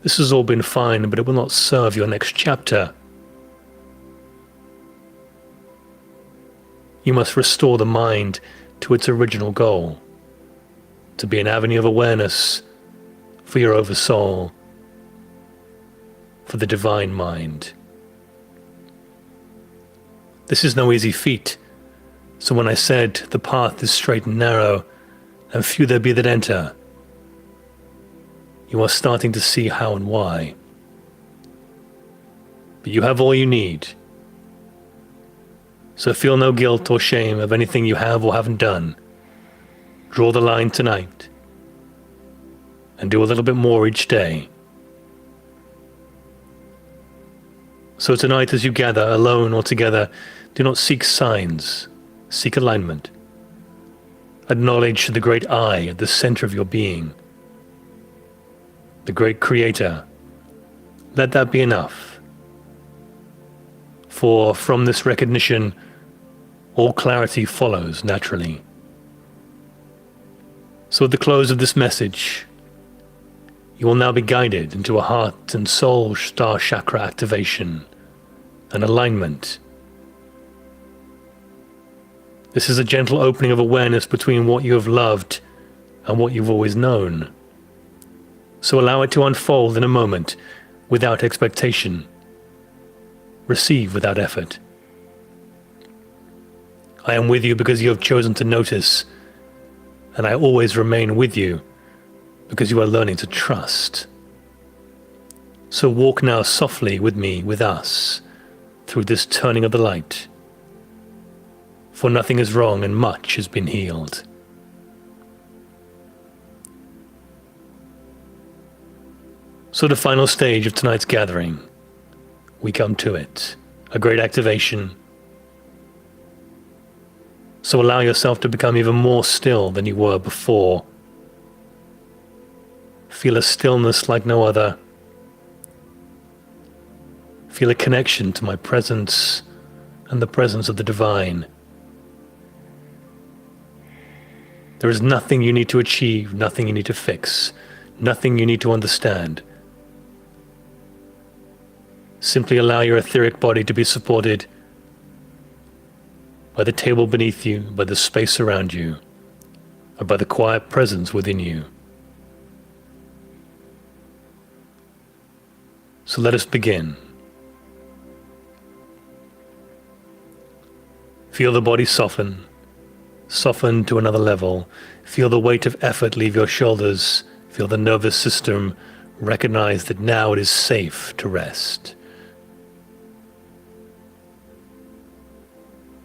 This has all been fine, but it will not serve your next chapter. You must restore the mind to its original goal, to be an avenue of awareness for your oversoul, for the divine mind. This is no easy feat, so when I said the path is straight and narrow, and few there be that enter, you are starting to see how and why. But you have all you need. So feel no guilt or shame of anything you have or haven't done. Draw the line tonight, and do a little bit more each day. So tonight, as you gather, alone or together, do not seek signs, seek alignment. Acknowledge the great I at the center of your being, the great Creator. Let that be enough. For from this recognition, all clarity follows naturally. So at the close of this message, you will now be guided into a heart and soul star chakra activation, an alignment. This is a gentle opening of awareness between what you have loved and what you've always known. So allow it to unfold in a moment without expectation. Receive without effort. I am with you because you have chosen to notice, and I always remain with you because you are learning to trust. So walk now softly with me, with us, through this turning of the light. For nothing is wrong and much has been healed. So the final stage of tonight's gathering, we come to it, a great activation. So allow yourself to become even more still than you were before. Feel a stillness like no other. Feel a connection to my presence and the presence of the divine. There is nothing you need to achieve, nothing you need to fix, nothing you need to understand. Simply allow your etheric body to be supported by the table beneath you, by the space around you, or by the quiet presence within you. So let us begin. Feel the body soften to another level. Feel the weight of effort leave your shoulders. Feel the nervous system recognize that now it is safe to rest.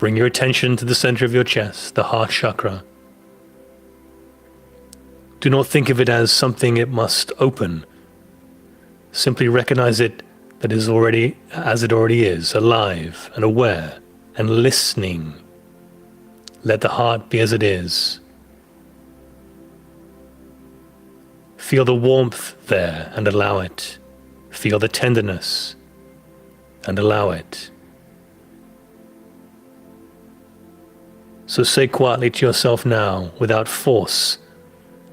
Bring your attention to the center of your chest, the heart chakra. Do not think of it as something it must open. Simply recognize it that is already as it already is, alive and aware and listening. Let the heart be as it is. Feel the warmth there and allow it. Feel the tenderness and allow it. So say quietly to yourself now, without force,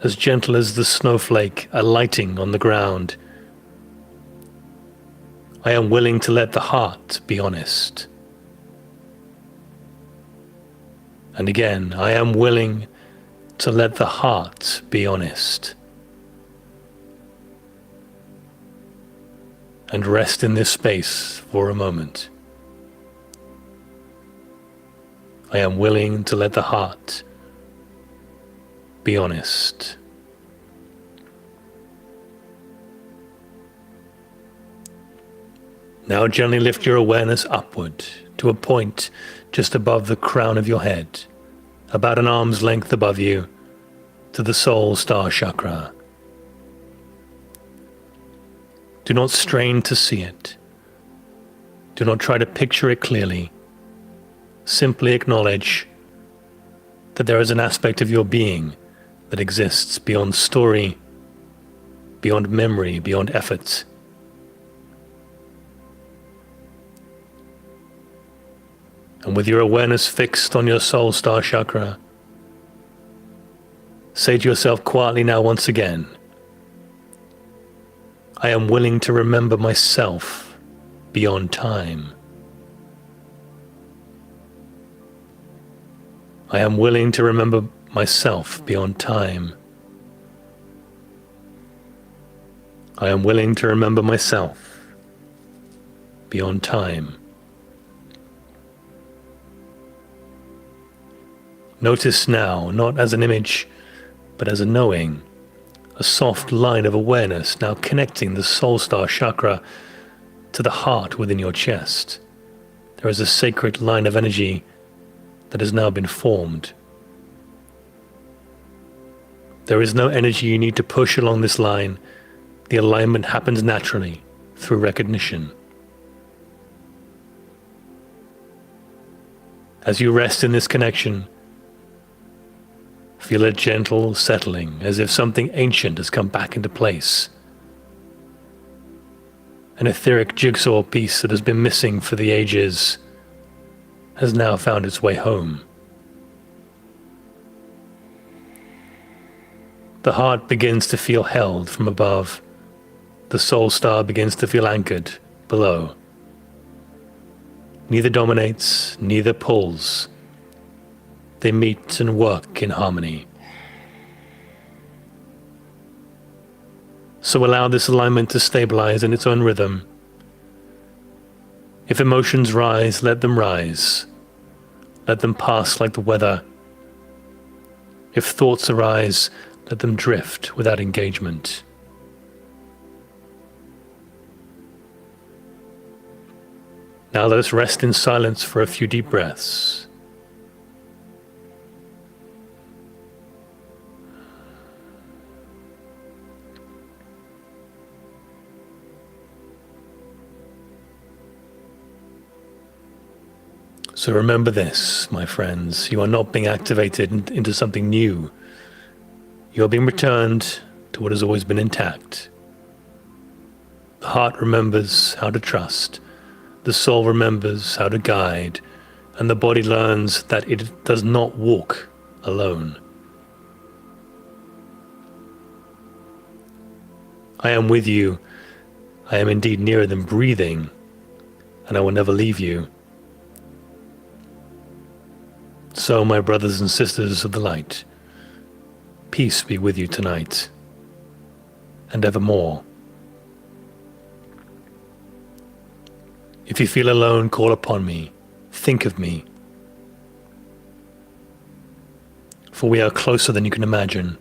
as gentle as the snowflake alighting on the ground, I am willing to let the heart be honest. And again, I am willing to let the heart be honest. And rest in this space for a moment. I am willing to let the heart be honest. Now gently lift your awareness upward to a point just above the crown of your head, about an arm's length above you, to the soul star chakra. Do not strain to see it. Do not try to picture it clearly. Simply acknowledge that there is an aspect of your being that exists beyond story, beyond memory, beyond effort. And with your awareness fixed on your soul star chakra, say to yourself quietly now once again, I am willing to remember myself beyond time. I am willing to remember myself beyond time. I am willing to remember myself beyond time. Notice now, not as an image, but as a knowing, a soft line of awareness now connecting the soul star chakra to the heart within your chest. There is a sacred line of energy that has now been formed. There is no energy you need to push along this line. The alignment happens naturally through recognition. As you rest in this connection, feel a gentle settling, as if something ancient has come back into place. An etheric jigsaw piece that has been missing for the ages has now found its way home. The heart begins to feel held from above. The soul star begins to feel anchored below. Neither dominates, neither pulls. They meet and work in harmony. So allow this alignment to stabilize in its own rhythm. If emotions rise, let them rise. Let them pass like the weather. If thoughts arise, let them drift without engagement. Now let us rest in silence for a few deep breaths. So remember this, my friends, you are not being activated into something new. You are being returned to what has always been intact. The heart remembers how to trust, the soul remembers how to guide, and the body learns that it does not walk alone. I am with you. I am indeed nearer than breathing, and I will never leave you. So, my brothers and sisters of the light, peace be with you tonight and evermore. If you feel alone, call upon me, think of me, for we are closer than you can imagine.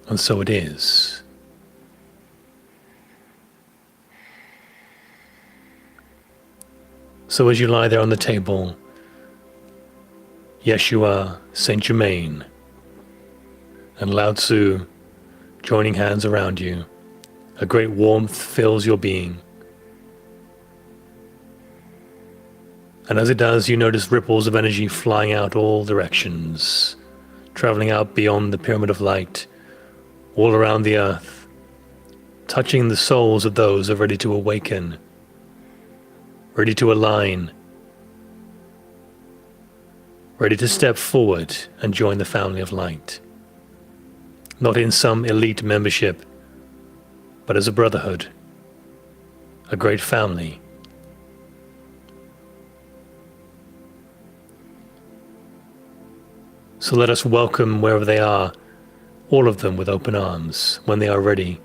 And so it is. So as you lie there on the table, Yeshua, Saint Germain, and Lao Tzu joining hands around you, a great warmth fills your being. And as it does, you notice ripples of energy flying out all directions, traveling out beyond the pyramid of light, all around the earth, touching the souls of those who are ready to awaken, ready to align, ready to step forward and join the family of light. Not in some elite membership, but as a brotherhood, a great family. So let us welcome wherever they are, all of them with open arms when they are ready.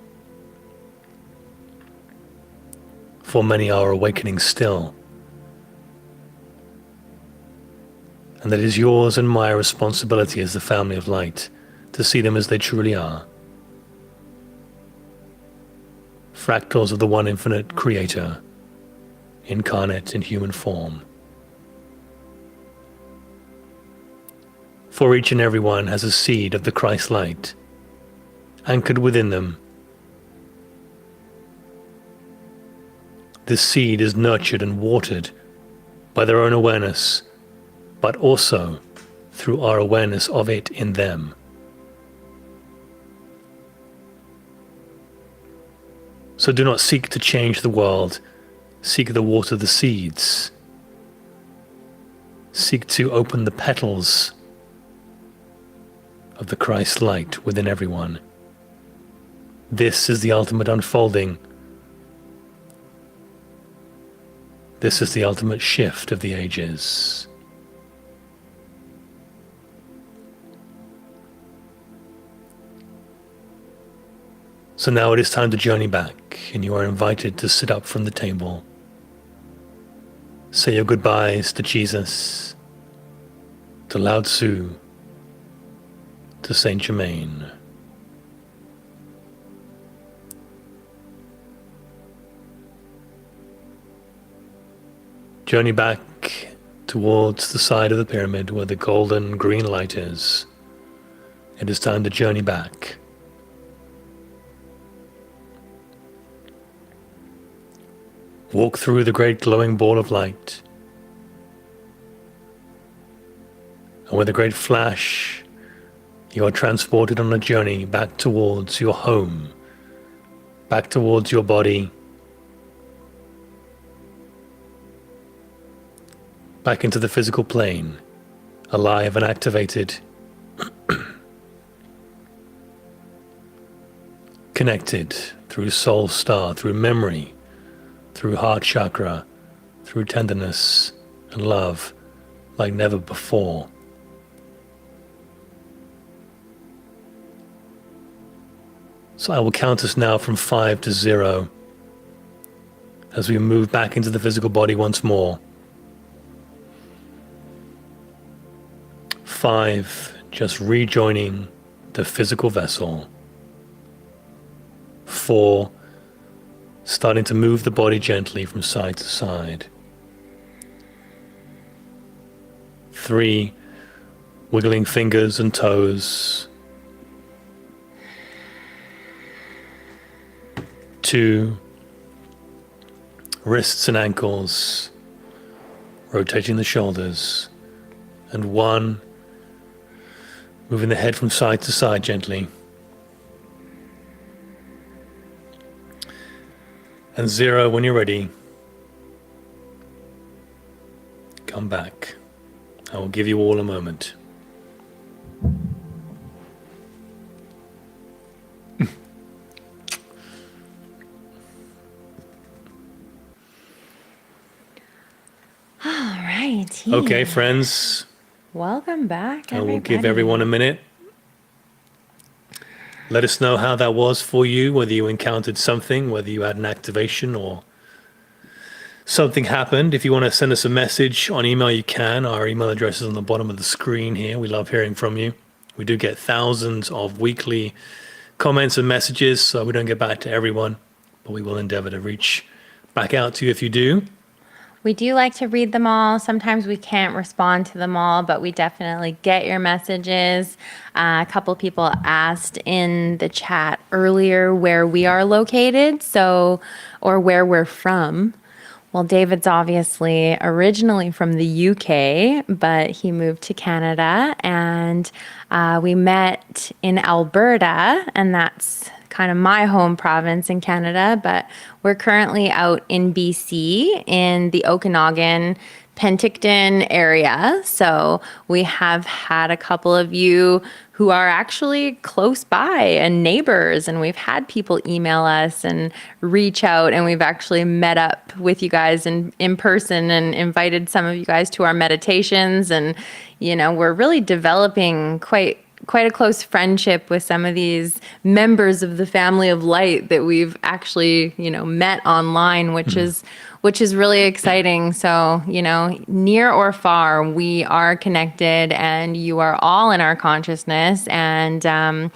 For many are awakening still. And that it is yours and my responsibility as the family of light to see them as they truly are. Fractals of the one infinite creator, incarnate in human form. For each and every one has a seed of the Christ light, anchored within them. This seed is nurtured and watered by their own awareness, but also through our awareness of it in them. So do not seek to change the world, seek to water the seeds. Seek to open the petals of the Christ light within everyone. This is the ultimate unfolding. This is the ultimate shift of the ages. So now it is time to journey back, and you are invited to sit up from the table. Say your goodbyes to Jesus, to Lao Tzu, to Saint Germain. Journey back towards the side of the pyramid where the golden green light is. It is time to journey back. Walk through the great glowing ball of light. And with a great flash, you are transported on a journey back towards your home, back towards your body, back into the physical plane, alive and activated, connected through soul star, through memory, through heart chakra, through tenderness and love like never before. So I will count us now from 5 to 0 as we move back into the physical body once more. 5, just rejoining the physical vessel. 4, starting to move the body gently from side to side. 3, wiggling fingers and toes. 2, wrists and ankles, rotating the shoulders. And 1, moving the head from side to side gently. And 0, when you're ready, come back. I will give you all a moment. All right. Okay, friends. Welcome back, everybody. I will give everyone a minute. Let us know how that was for you, whether you encountered something, whether you had an activation or something happened. If you want to send us a message on email, you can. Our email address is on the bottom of the screen here. We love hearing from you. We do get thousands of weekly comments and messages, so we don't get back to everyone, but we will endeavor to reach back out to you if you do. We do like to read them all. Sometimes we can't respond to them all, but we definitely get your messages. A couple people asked in the chat earlier where we are located, or where we're from. Well, David's obviously originally from the UK, but he moved to Canada, and we met in Alberta, and that's kind of my home province in Canada, but we're currently out in BC in the Okanagan, Penticton area. So we have had a couple of you who are actually close by and neighbors, and we've had people email us and reach out, and we've actually met up with you guys in person and invited some of you guys to our meditations. And, we're really developing quite a close friendship with some of these members of the family of light that we've actually, met online, which is really exciting. So, near or far, we are connected, and you are all in our consciousness. And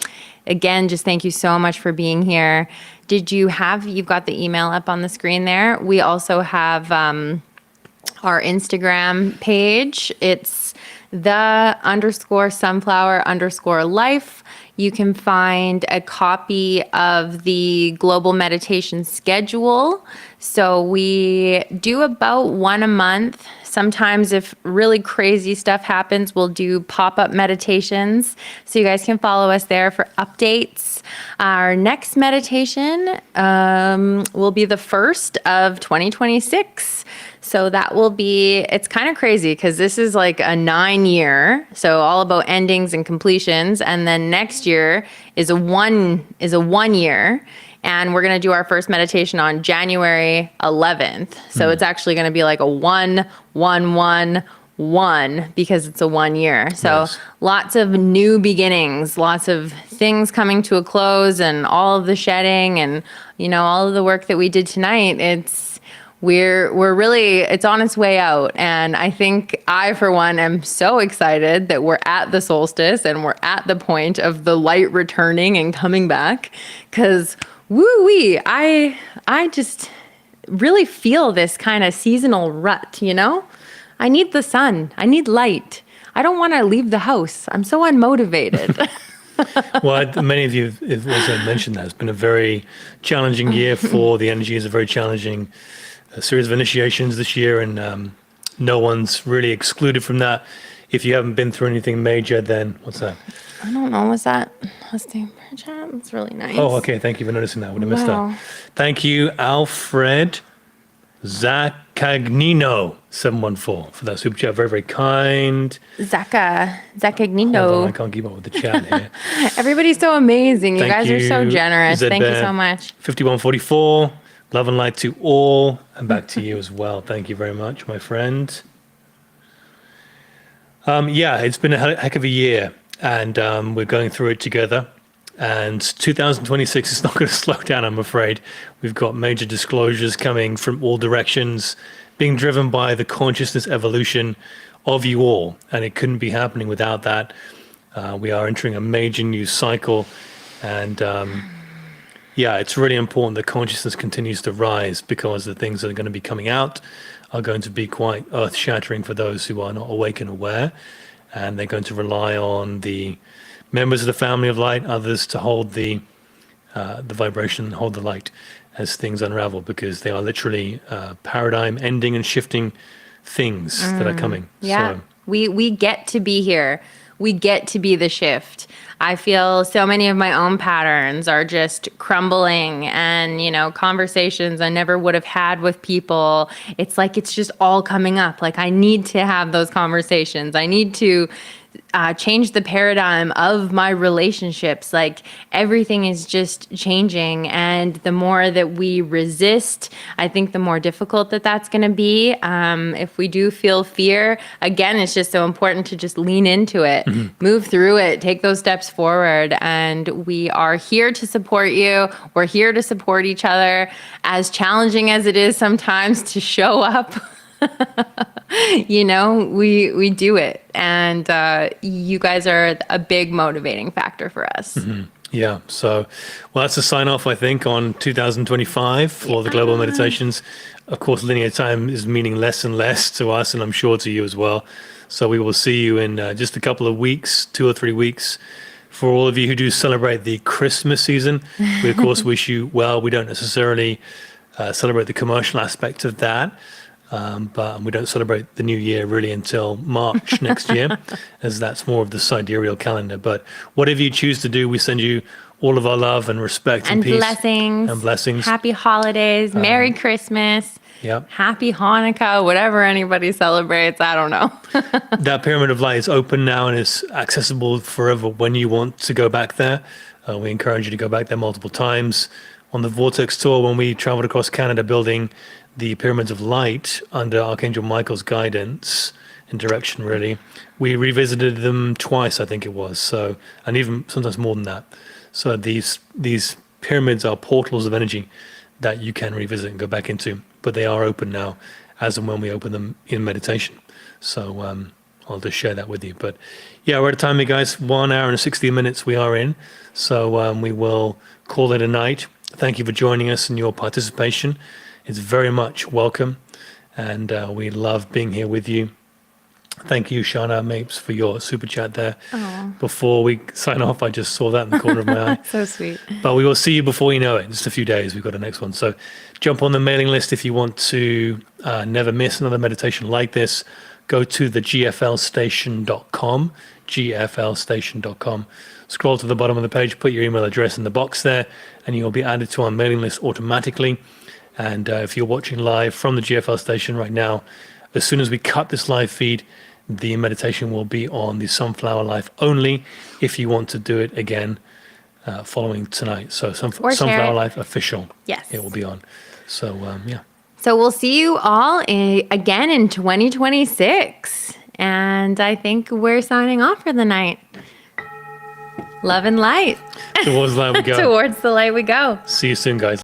again, just thank you so much for being here. You've got the email up on the screen there. We also have our Instagram page. It's _sunflower_life. You can find a copy of the global meditation schedule. So we do about one a month. Sometimes if really crazy stuff happens, we'll do pop-up meditations. So you guys can follow us there for updates. Our next meditation will be the first of 2026. So that will be, it's kind of crazy because this is like a 9-year. So all about endings and completions. And then next year is a 1 year. And we're going to do our first meditation on January 11th. So it's actually going to be like a 1-1-1-1 because it's a 1 year. So nice. Lots of new beginnings, lots of things coming to a close, and all of the shedding and, all of the work that we did tonight. We're really, it's on its way out. And I think I, for one, am so excited that we're at the solstice and we're at the point of the light returning and coming back. Because woo-wee, I just really feel this kind of seasonal rut, I need the sun. I need light. I don't want to leave the house. I'm so unmotivated. Well, many of you have also mentioned that. It's been a very challenging year for the energy. It's a very challenging series of initiations this year, and no one's really excluded from that. If you haven't been through anything major, then what's that? I don't know. What's that? Hosting prayer chat? It's really nice. Oh, okay. Thank you for noticing that. Would have missed that. Thank you, Alfred Zacagnino 714 for that super chat. Very, very kind. Zacagnino. I can't keep up with the chat here. Everybody's so amazing. You guys are so generous. Thank you so much. 5144. Love and light to all, and back to you as well. Thank you very much, my friend. It's been a heck of a year, and we're going through it together. And 2026 is not going to slow down, I'm afraid. We've got major disclosures coming from all directions, being driven by the consciousness evolution of you all, and it couldn't be happening without that. We are entering a major new cycle, and it's really important that consciousness continues to rise, because the things that are going to be coming out are going to be quite earth-shattering for those who are not awake and aware. And they're going to rely on the members of the family of light, others, to hold the vibration, hold the light as things unravel, because they are literally paradigm ending and shifting things that are coming. Yeah, so we get to be here. We get to be the shift. I feel so many of my own patterns are just crumbling, and, conversations I never would have had with people. It's like, it's just all coming up. Like, I need to have those conversations. I need to change the paradigm of my relationships. Like, everything is just changing. And the more that we resist, I think the more difficult that's going to be. If we do feel fear, again, it's just so important to just lean into it, move through it, take those steps forward. And we are here to support you. We're here to support each other, as challenging as it is sometimes to show up. We do it, and you guys are a big motivating factor for us. Yeah. So, well, that's a sign off, I think, on 2025 for the global meditations. Of course, linear time is meaning less and less to us, and I'm sure to you as well. So we will see you in just a couple of weeks, 2 or 3 weeks. For all of you who do celebrate the Christmas season, we of course wish you well. We don't necessarily celebrate the commercial aspect of that. But we don't celebrate the new year really until March next year, as that's more of the sidereal calendar. But whatever you choose to do, we send you all of our love and respect and peace. And blessings. Happy holidays. Merry Christmas. Yep. Happy Hanukkah, whatever anybody celebrates. I don't know. That pyramid of light is open now and is accessible forever when you want to go back there. We encourage you to go back there multiple times. On the Vortex tour, when we traveled across Canada building the pyramids of light under Archangel Michael's guidance and direction, really, we revisited them twice, I think it was. So, and even sometimes more than that. So these pyramids are portals of energy that you can revisit and go back into, but they are open now as and when we open them in meditation. So I'll just share that with you. But yeah, we're at a time here, guys. 1 hour and 60 minutes we are in. So we will call it a night. Thank you for joining us and your participation. It's very much welcome, and we love being here with you. Thank you, Shana Mapes, for your super chat there. Aww. Before we sign off, I just saw that in the corner of my eye. So sweet. But we will see you before you know it. In just a few days, we've got a next one. So jump on the mailing list if you want to never miss another meditation like this. Go to the gflstation.com, gflstation.com. Scroll to the bottom of the page, put your email address in the box there, and you'll be added to our mailing list automatically. And if you're watching live from the GFL station right now, as soon as we cut this live feed, the meditation will be on the Sunflower Life only if you want to do it again following tonight. So Sunflower Life official. Yes. It will be on. So, yeah. So we'll see you all again in 2026. And I think we're signing off for the night. Love and light. Towards the light we go. Towards the light we go. See you soon, guys.